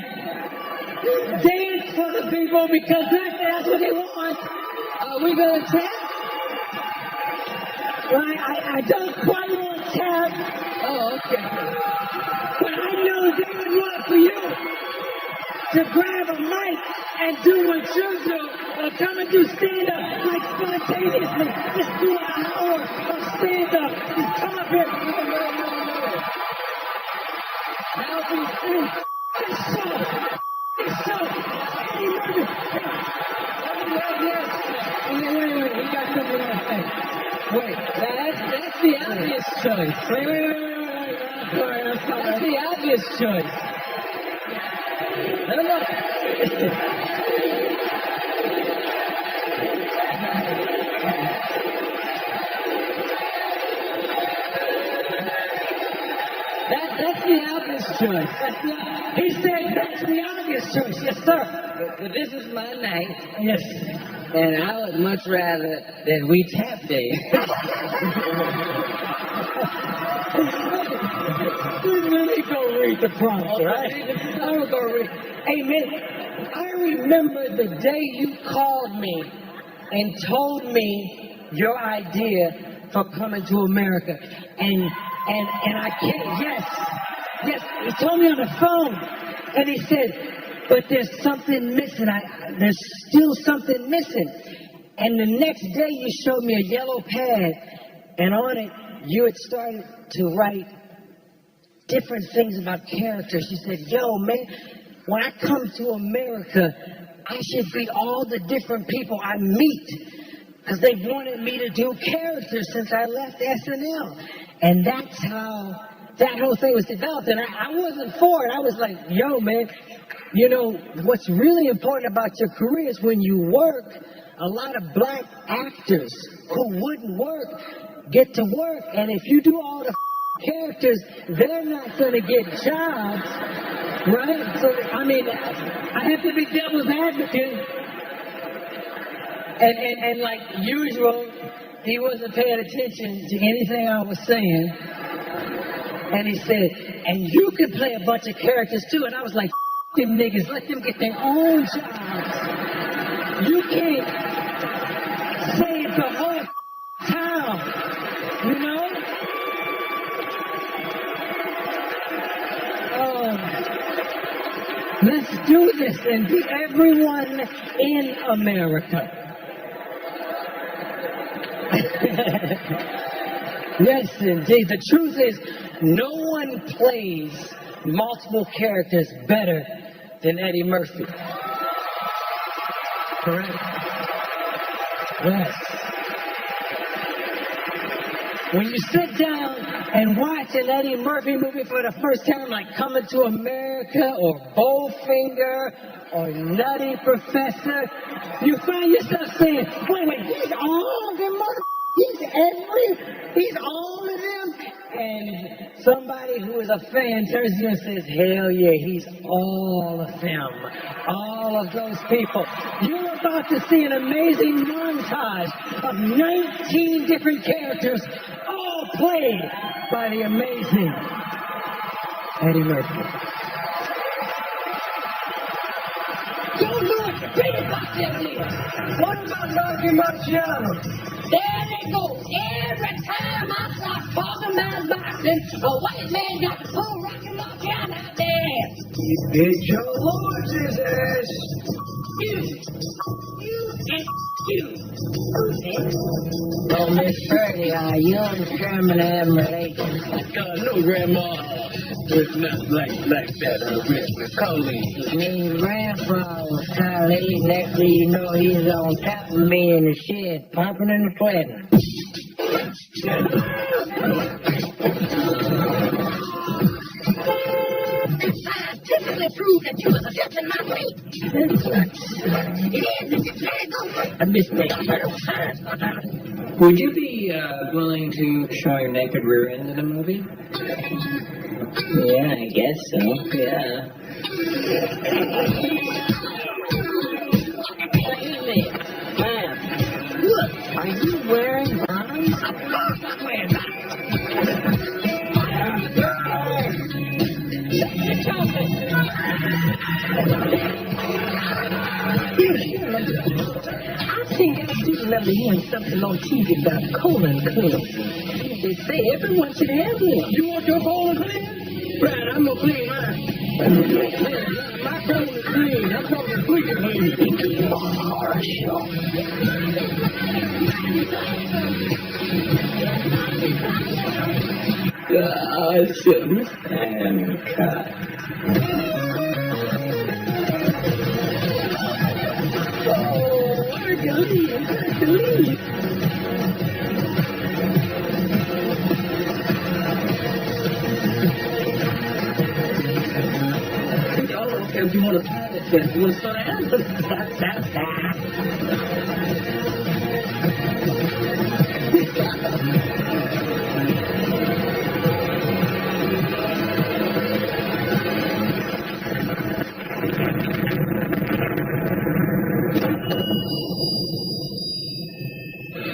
dance for the people because that's what they want. Are we going to tap? Right? I don't quite want tap. Oh, okay. But I know they would love for you to grab a mic and do what you do, or come and do stand-up, like spontaneously. Just do an hour of stand-up. Just come up here. Now we sing. This show. Eddie Murphy. Wait. We got something else to say. Wait, that's the obvious choice. Wait. I'm sorry. That's the obvious choice. No. That's the obvious choice. He said that's the obvious choice. Yes, sir. But this is my night, Yes. and I would much rather that we tap dance. Let me go read the prompt, right? I will go read. Hey, man, I remember the day you called me and told me your idea for coming to America. And I can't, yes, he told me on the phone. And he said, but there's something missing. There's still something missing. And the next day you showed me a yellow pad, and on it you had started to write different things about characters. You said, yo, man, when I come to America, I should be all the different people I meet. Because they wanted me to do characters since I left SNL. And that's how that whole thing was developed. And I wasn't for it. I was like, yo, man, you know, what's really important about your career is when you work, a lot of black actors who wouldn't work get to work. And if you do all the characters, they're not going to get jobs, right? So, I mean, I have to be devil's advocate. And like usual, he wasn't paying attention to anything I was saying. And he said, and you can play a bunch of characters too. And I was like, them niggas, let them get their own jobs. You can't save the whole town, you know? Let's do this and be everyone in America. Yes, indeed. The truth is, no one plays multiple characters better than Eddie Murphy. Correct? Yes. When you sit down and watch an Eddie Murphy movie for the first time, like Coming to America or Bowfinger or Nutty Professor, you find yourself saying, wait, he's all them mother... He's all of them. And somebody who is a fan turns to you and says, hell yeah, he's all of them. All of those people. You're about to see an amazing montage of 19 different characters, all played by the amazing Eddie Murphy. Don't do it! Bring it back there, please! What about Rocky Marciano? There they go. Every time I start talking about boxing, a white man got to pull Rocky Marciano out there. It's your Lord's ass. You and you. Oh, Miss Purdy, you and Sherman have relations. No, Grandma. It's not like that, Miss Colleen. Me grandpa was kind of late. Next thing you know, he's on top of me in the shed, pumping and sweating. Scientific really prove that you was a just in my feet. It is. It's very good. A mistake. Would you be willing to show your naked rear end in a movie? Yeah, I guess so. Yeah. Excuse me, ma'am. Look, are you wearing bronze? Of course I'm wearing that. I think I do remember hearing something on TV about colon cleaners. They say everyone should have one. You want your colon clean? Right, I'm gonna clean mine. My colon is clean. I'm talking squeaky clean. Awesome. And cut. If you want to try it, then you want to start out.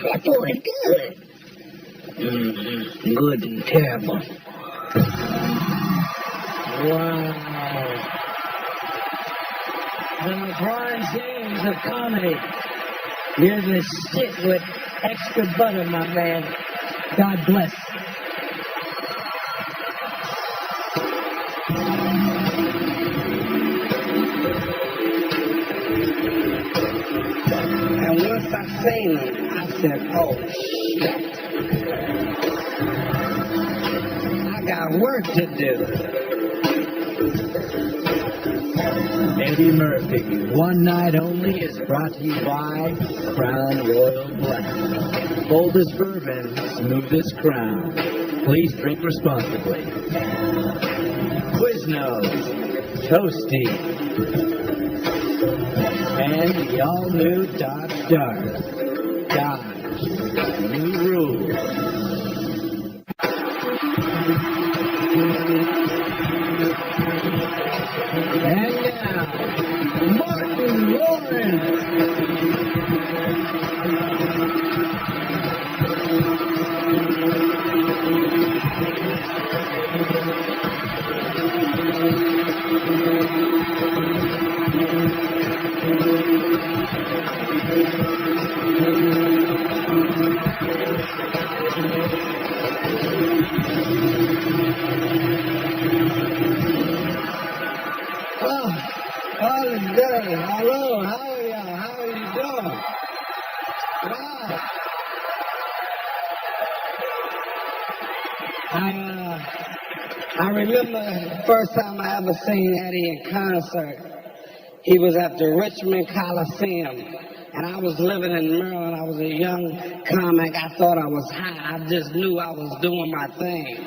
That boy is good. Good and terrible. Wow. The LeBron James of comedy. You're the shit with extra butter, my man. God bless. And once I seen him, I said, oh, shit. I got work to do. Eddie Murphy, One Night Only is brought to you by Crown Royal Black. Boldest bourbon, smoothest crown. Please drink responsibly. Quiznos, Toasty, and the all-new Dodge Dart. Dodge, new rules. And now, Martin Lawrence. All is good. Hello, how are y'all? How are you doing? Wow. I remember the first time I ever seen Eddie in concert. He was at the Richmond Coliseum, and I was living in Maryland. I was a young comic. I thought I was high. I just knew I was doing my thing.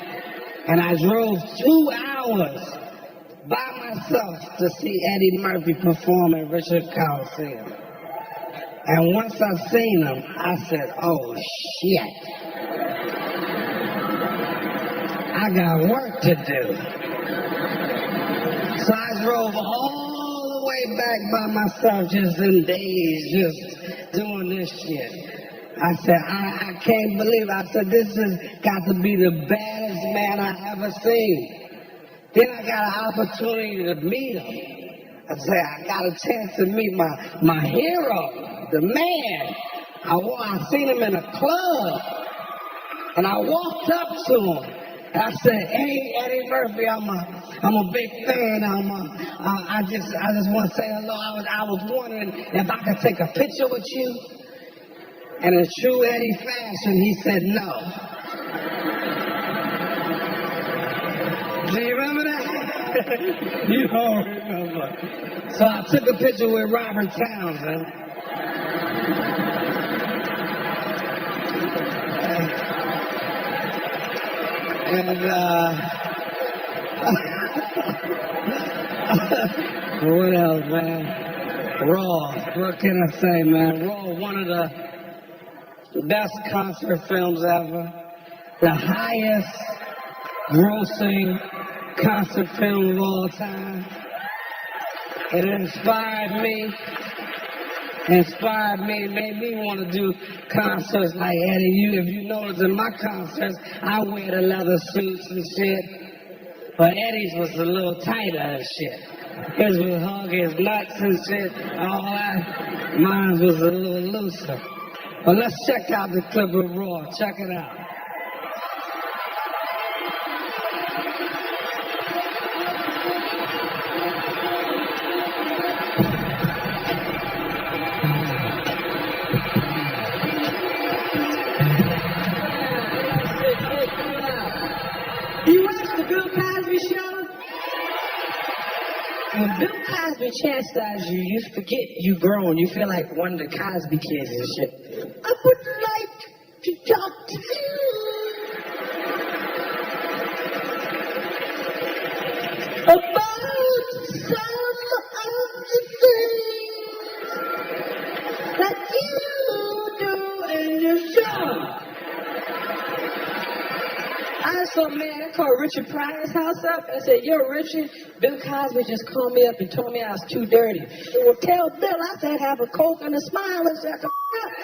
And I drove 2 hours by myself to see Eddie Murphy perform at Richmond Coliseum. And once I seen him, I said, oh, shit. I got work to do. So I drove all the way back by myself, just in days, just doing this shit. I said, I can't believe it. I said, this has got to be the baddest man I ever seen. Then I got an opportunity to meet him. I said, I got a chance to meet my hero, the man. I seen him in a club, and I walked up to him. I said, hey, Eddie Murphy, I'm a big fan. I just want to say hello. I was wondering if I could take a picture with you. And in true Eddie fashion, he said no. Do you remember that? You don't remember. So I took a picture with Robert Townsend. And What else, man? Raw. What can I say, man? Raw, one of the best concert films ever. The highest grossing concert film of all time. It inspired me, made me want to do concerts like Eddie. If you notice in my concerts, I wear the leather suits and shit. But Eddie's was a little tighter and shit. His would hug his nuts and shit, all that. Mine was a little looser. But let's check out the clip of Raw. Check it out. You watch the Bill Cosby show? When Bill Cosby chastises you, you forget you grown. You feel like one of the Cosby kids and shit. I would like to talk to you about some of the things that you do in your show. I saw a man, I called Richard Pryor's house up. I said, yo, Richard, Bill Cosby just called me up and told me I was too dirty. He said, well, tell Bill I said have a Coke and a smile and shut the f*** up.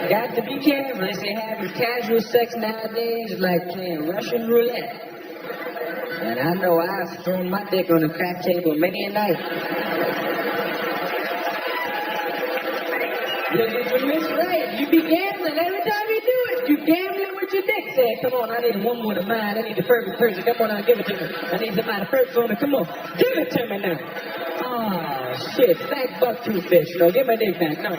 Got to be careful. They say having casual sex nowadays is like playing Russian roulette. And I know I've thrown my dick on the crack table many a night. Look at your miss right. You be gambling every time you do it. You gambling with your dick. Say, come on, I need one more to mine. I need the perfect person. Come on, now, give it to me. I need somebody perfect for me. Come on, give it to me now. Oh, shit. Fat buck tooth fish. No, give my dick back. No,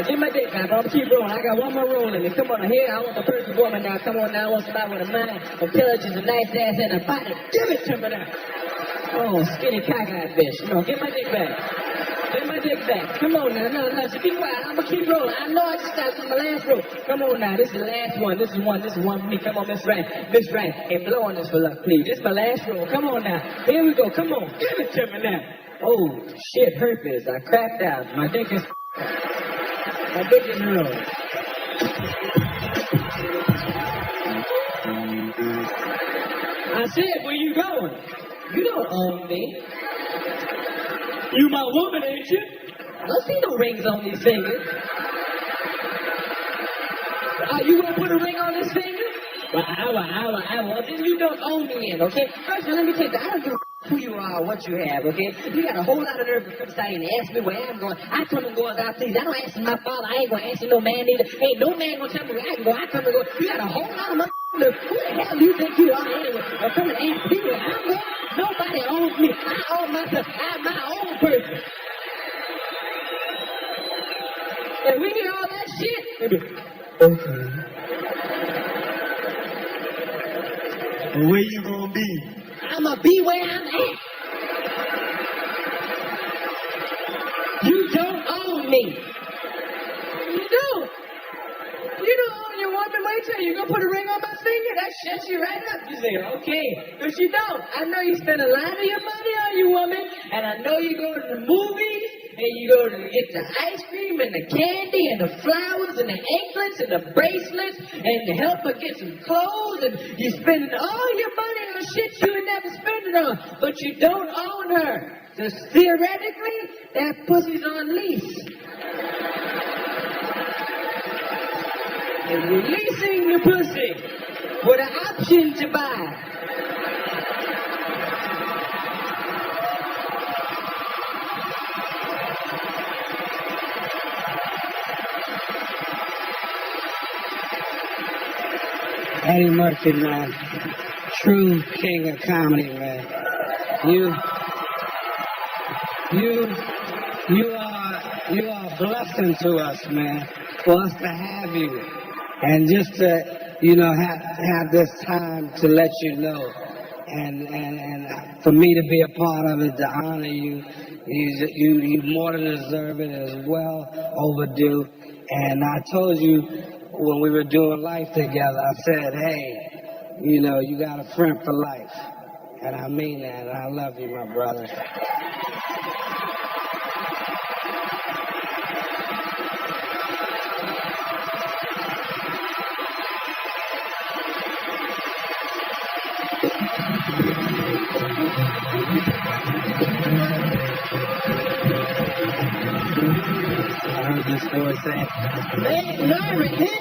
give my dick back. I'm keep rolling. I got one more roll in me. Come on, here. I want the perfect woman now. Come on now. I want somebody with a mind, intelligence, a nice ass, and a body. Give it to me now. Oh, skinny cockeyed fish. No, give my dick back. Give my dick back. Come on now. No, so be quiet. I'm going to keep rolling. I know I just got my last roll. Come on now. This is the last one. This is one for me. Come on, Miss Ryan. Miss Ryan. Hey, blow on this for luck, please. This is my last roll. Come on now. Here we go. Come on. Give it to me now. Oh, shit. Herpes. I cracked out. My dick is rolling. I said, where you going? You don't own me. You my woman, ain't you? I don't see no rings on these fingers. You gonna put a ring on this finger? Well, then you don't own me in, okay? First of all, let me tell you, I don't give a who you are or what you have, okay? You got a whole lot of nerve to come inside and ask me where I'm going. I come and go as I please. I don't answer my father. I ain't gonna answer no man either. Ain't no man gonna tell me where I can go. I come and go. You got a whole lot of nerve. Who the hell do you think you are anyway? Or come and ask me where I'm going? Nobody owns me. I own myself. I'm my own person. And we hear all that shit. Okay. Well, where you gonna be? I'ma be where I'm at. You don't own me. You don't. You don't own your woman. Wait till you gonna put a ring on my finger? That shuts you right up. You say, okay. But you don't. I know you spend a lot of your money on you, woman. And I know you go to the movies. And you go to get the ice cream and the candy and the flowers and the anklets and the bracelets and to help her get some clothes and you spending all your money on shit you would never spend it on. But you don't own her. So theoretically, that pussy's on lease. And you're leasing the pussy with an option to buy. Eddie Murphy, man. True king of comedy, man. You are a blessing to us, man. For us to have you. And just to, have this time to let you know. And for me to be a part of it, to honor you, you more than deserve it. It's well overdue. And I told you when we were doing life together, I said, hey, you know, you got a friend for life. And I mean that, and I love you, my brother. I heard this boy say, Eddie Murray, yeah,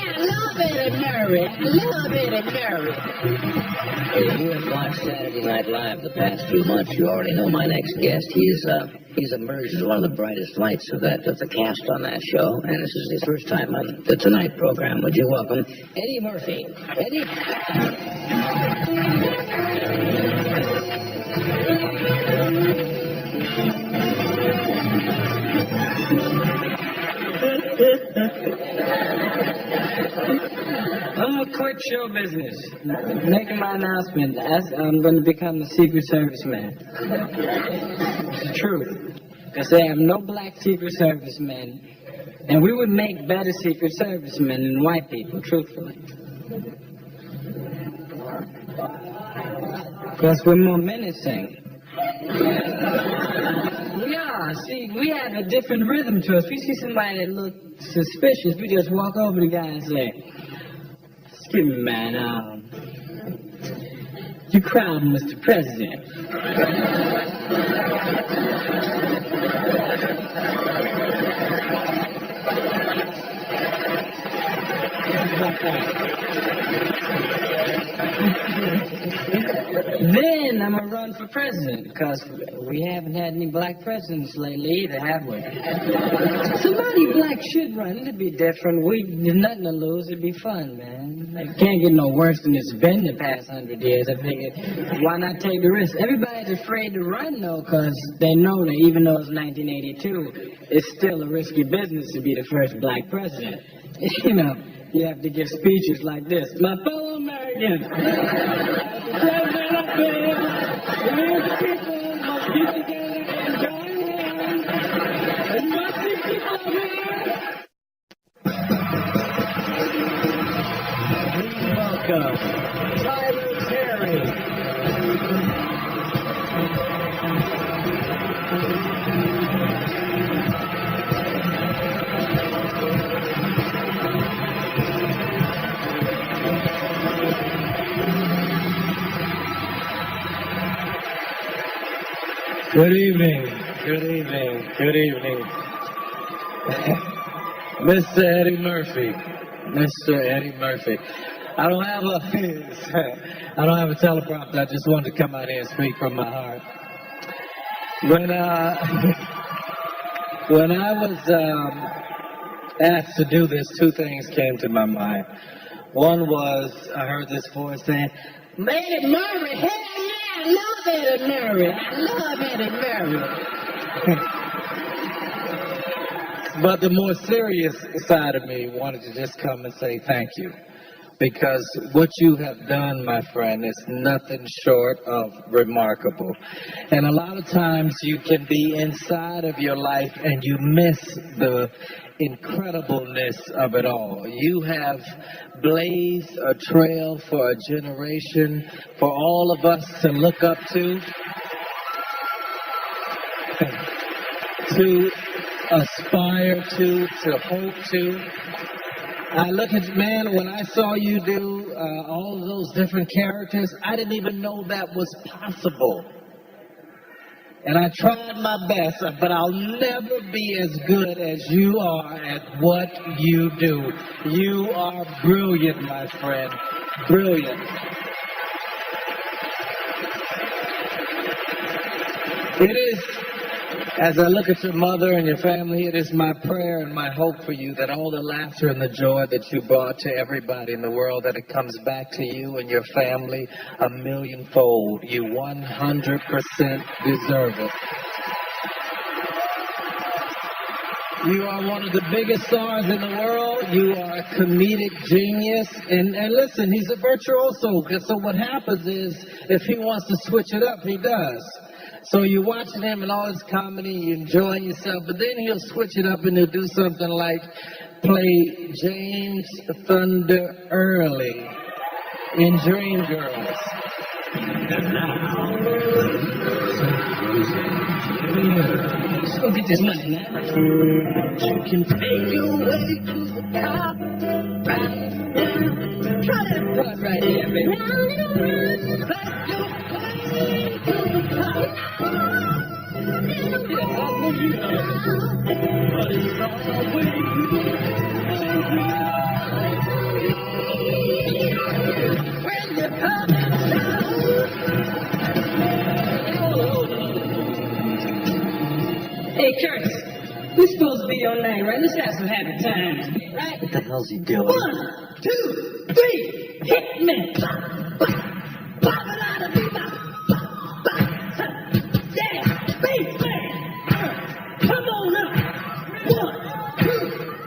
I love Eddie Murray. I love Eddie Murray. If you have watched Saturday Night Live the past few months, you already know my next guest. He's emerged as one of the brightest lights of the cast on that show, and this is his first time on the Tonight program. Would you welcome Eddie Murphy? Eddie. I'm gonna quit show business. Making my announcement. I'm gonna become the Secret Service man. It's the truth. Because they have no black Secret Service men. And we would make better Secret Service men than white people, truthfully. Because we're more menacing. We are. See, we have a different rhythm to us. We see somebody that looks suspicious, we just walk over to the guy and say, "Excuse me, man, you crowding Mr. President." Then I'm going to run for president, because we haven't had any black presidents lately either, have we? Somebody black should run. It'd be different. There's nothing to lose. It'd be fun, man. It can't get no worse than it's been the past 100 years. I figured, why not take the risk? Everybody's afraid to run, though, because they know that even though it's 1982, it's still a risky business to be the first black president. You know, you have to give speeches like this. My fellow Americans, president up here, we the people must get together and join hands. And you must see people up here. Please welcome Tyler Terry. Good evening, good evening, good evening. Mr. Eddie Murphy, Mr. Eddie Murphy. I don't have a teleprompter. I just wanted to come out here and speak from my heart. When I was asked to do this, two things came to my mind. One was, I heard this voice saying, Eddie Murray, hell yeah, I love Eddie Murray. I love Eddie Murray. But the more serious side of me wanted to just come and say thank you. Because what you have done, my friend, is nothing short of remarkable. And a lot of times you can be inside of your life and you miss the incredibleness of it all. You have blazed a trail for a generation, for all of us to look up to aspire to hope to. I look at, man, when I saw you do all of those different characters, I didn't even know that was possible. And I tried my best, but I'll never be as good as you are at what you do. You are brilliant, my friend. Brilliant. It is, as I look at your mother and your family, it is my prayer and my hope for you that all the laughter and the joy that you brought to everybody in the world, that it comes back to you and your family a millionfold. You 100% deserve it. You are one of the biggest stars in the world. You are a comedic genius. And listen, he's a virtuoso. So what happens is, if he wants to switch it up, he does. So you're watching him and all his comedy, you're enjoying yourself, but then he'll switch it up and he'll do something like play James Thunder Early. and dream girls. And now, Let's go get this money now. you can take your way to the top. Try that part right there, baby. Hey, Curtis, this supposed to be your night, right? Let's have some happy times, right? What the hell's he doing? 1, 2, 3, hit me! Yeah, baseman! Come on up! 1, 2,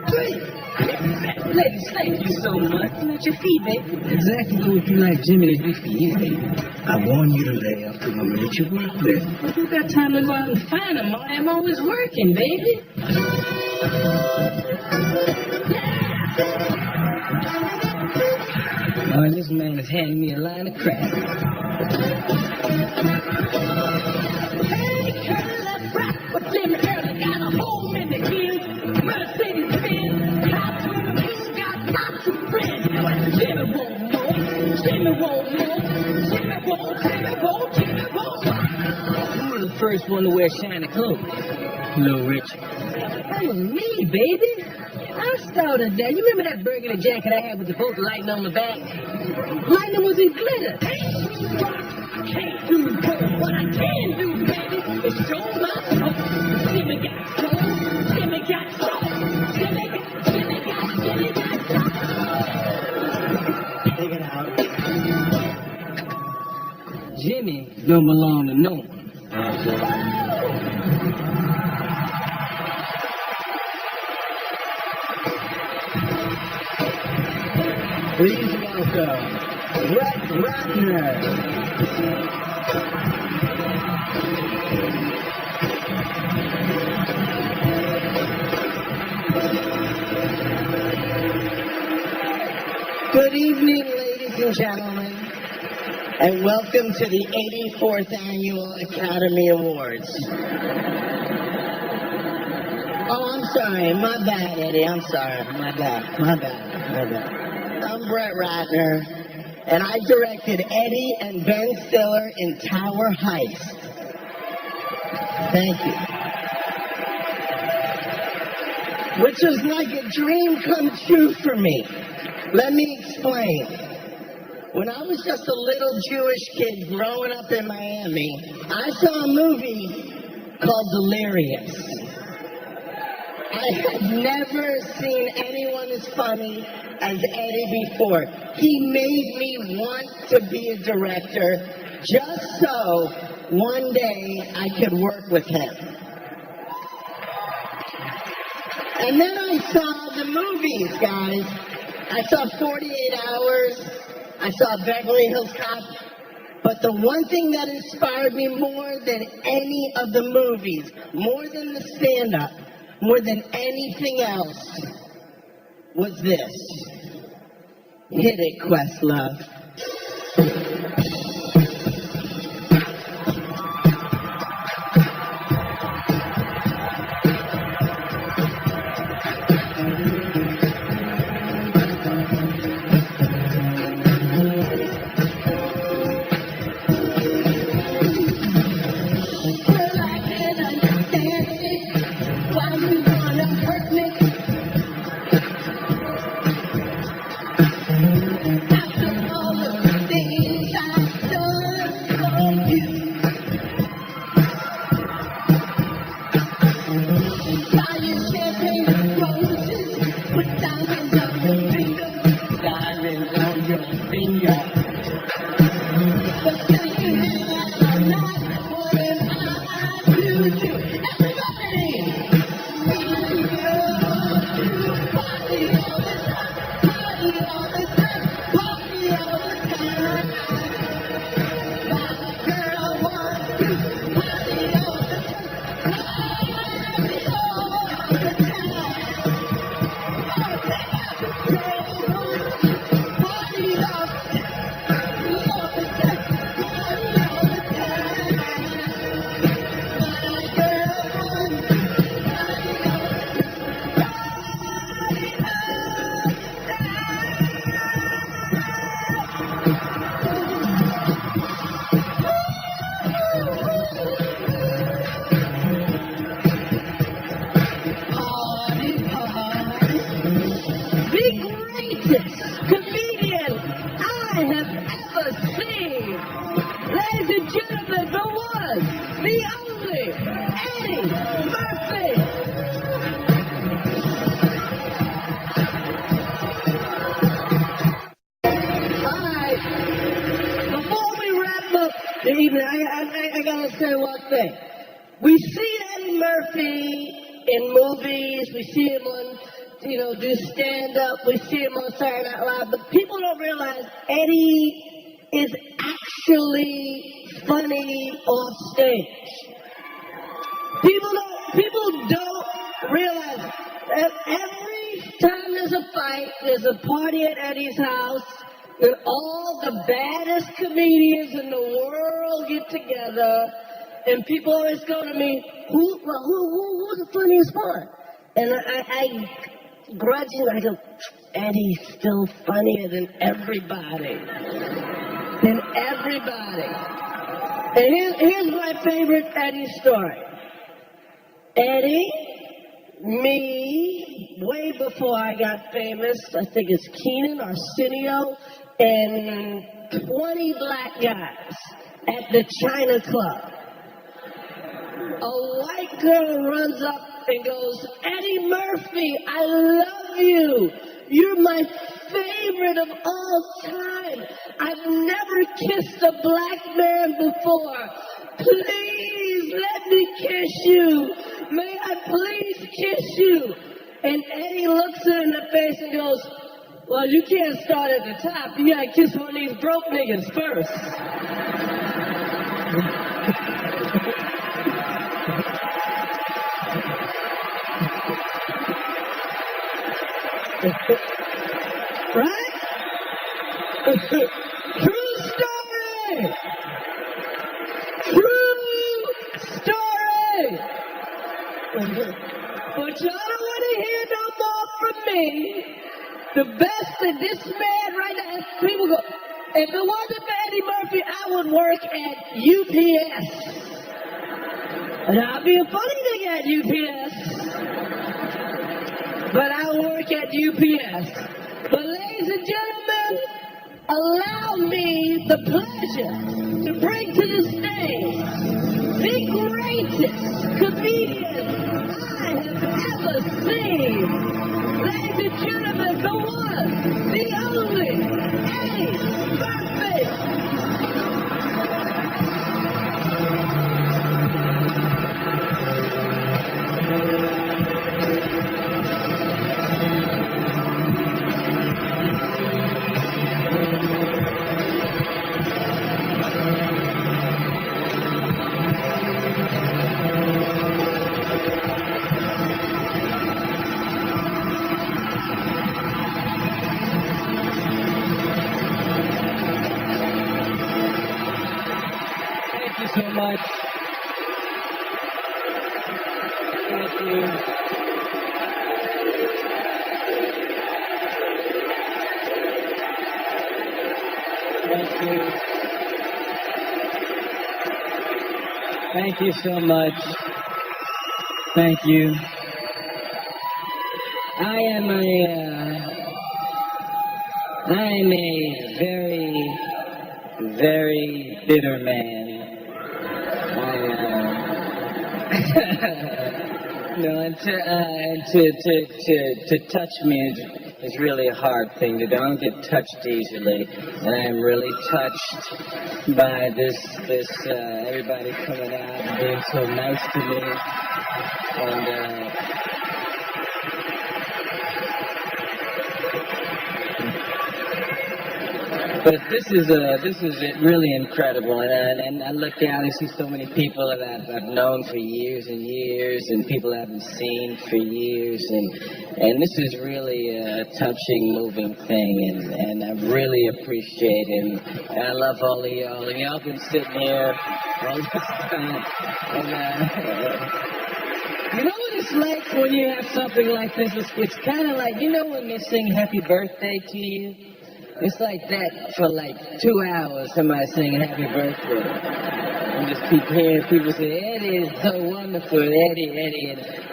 3, ladies, thank you so much. At your feet, baby. Exactly what you like Jimmy to do for you, baby. I want you to lay up the woman that you work with. But you got time to go out and find them. I'm always working, baby. Oh, this man is handing me a line of crap. Hey, Curly, let's rock. But Jimmy Curly got a home in the hills. Mercedes Benz. House with a blue, got lots of friends. Jimmy won't know. Jimmy won't know. Jimmy won't, Jimmy won't, Jimmy won't. You were the first one to wear shiny clothes, Little Richard. That was me, baby. I started that. You remember that burgundy jacket I had with the bolt lightning on the back? Lightning was in glitter. I can't do gold. What I can do, baby, is show my soul. Jimmy got soul. Jimmy got soul. Jimmy got soul. Take it out. Jimmy don't belong to no one. Please welcome Brett Ratner. Good evening, ladies and gentlemen, and welcome to the 84th Annual Academy Awards. Oh, I'm sorry. My bad, Eddie. I'm sorry. My bad. I'm Brett Ratner, and I directed Eddie and Ben Stiller in Tower Heist. Thank you. Which was like a dream come true for me. Let me explain. When I was just a little Jewish kid growing up in Miami, I saw a movie called Delirious. I had never seen anyone as funny as Eddie before. He made me want to be a director just so one day I could work with him. And then I saw the movies, guys. I saw 48 Hours. I saw Beverly Hills Cop. But the one thing that inspired me more than any of the movies, more than the stand-up, more than anything else, was this. Hit it, Questlove. Before we wrap up the evening, I gotta say one thing. We see Eddie Murphy in movies. We see him on, do stand-up. We see him on Saturday Night Live. But people don't realize Eddie is actually funny off stage. People don't realize that every time there's a fight, there's a party at Eddie's house, and all the baddest comedians in the world get together, and people always go to me, who's the funniest one? And I grudgingly, I go, Eddie's still funnier than everybody. And here's my favorite Eddie story. Eddie, me, way before I got famous, I think it's Keenan, Arsenio, and 20 black guys at the China Club. A white girl runs up and goes, Eddie Murphy, I love you. You're my favorite of all time. I've never kissed a black man before. Please let me kiss you. May I please kiss you? And Eddie looks her in the face and goes, well, you can't start at the top. You gotta kiss one of these broke niggas first. Right? True story! True story! But y'all don't want to hear no more from me. The best that this man right now, people go, if it wasn't for Eddie Murphy, I would work at UPS. And I'll be a funny nigga at UPS. But I work at UPS. But ladies and gentlemen, allow me the pleasure to bring to the stage the greatest comedian I have ever seen. Ladies and gentlemen, the one, the only, Eddie Murphy. Thank you so much. Thank you. Thank you. Thank you so much. Thank you. I am a very, very bitter man. No, and to touch me is really a hard thing to do. I don't get touched easily, and I'm really touched by this everybody coming out and being so nice to me, and but this is really incredible, and I look out and see so many people that I've known for years and years, and people I haven't seen for years, and this is really a touching, moving thing, and I really appreciate it, and I love all of y'all, and y'all been sitting here all this time, and you know what it's like when you have something like this? It's kind of like, you know when they sing Happy Birthday to you? It's like that for like 2 hours, somebody singing Happy Birthday. And just keep hearing people say, Eddie is so wonderful, Eddie,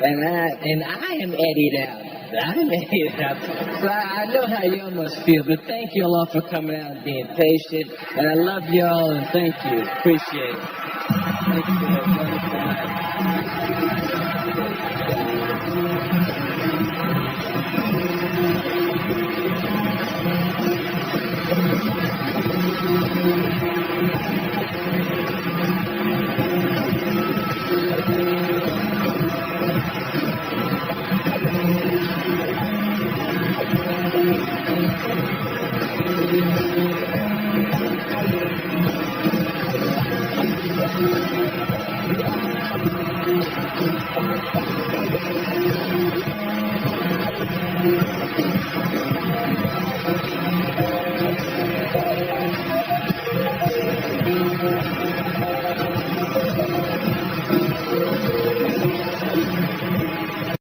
and I am Eddie'd out. I'm Eddie'd out. So I know how y'all must feel, but thank y'all all for coming out and being patient. And I love y'all, and thank you. Appreciate it. Thank you for that wonderful night.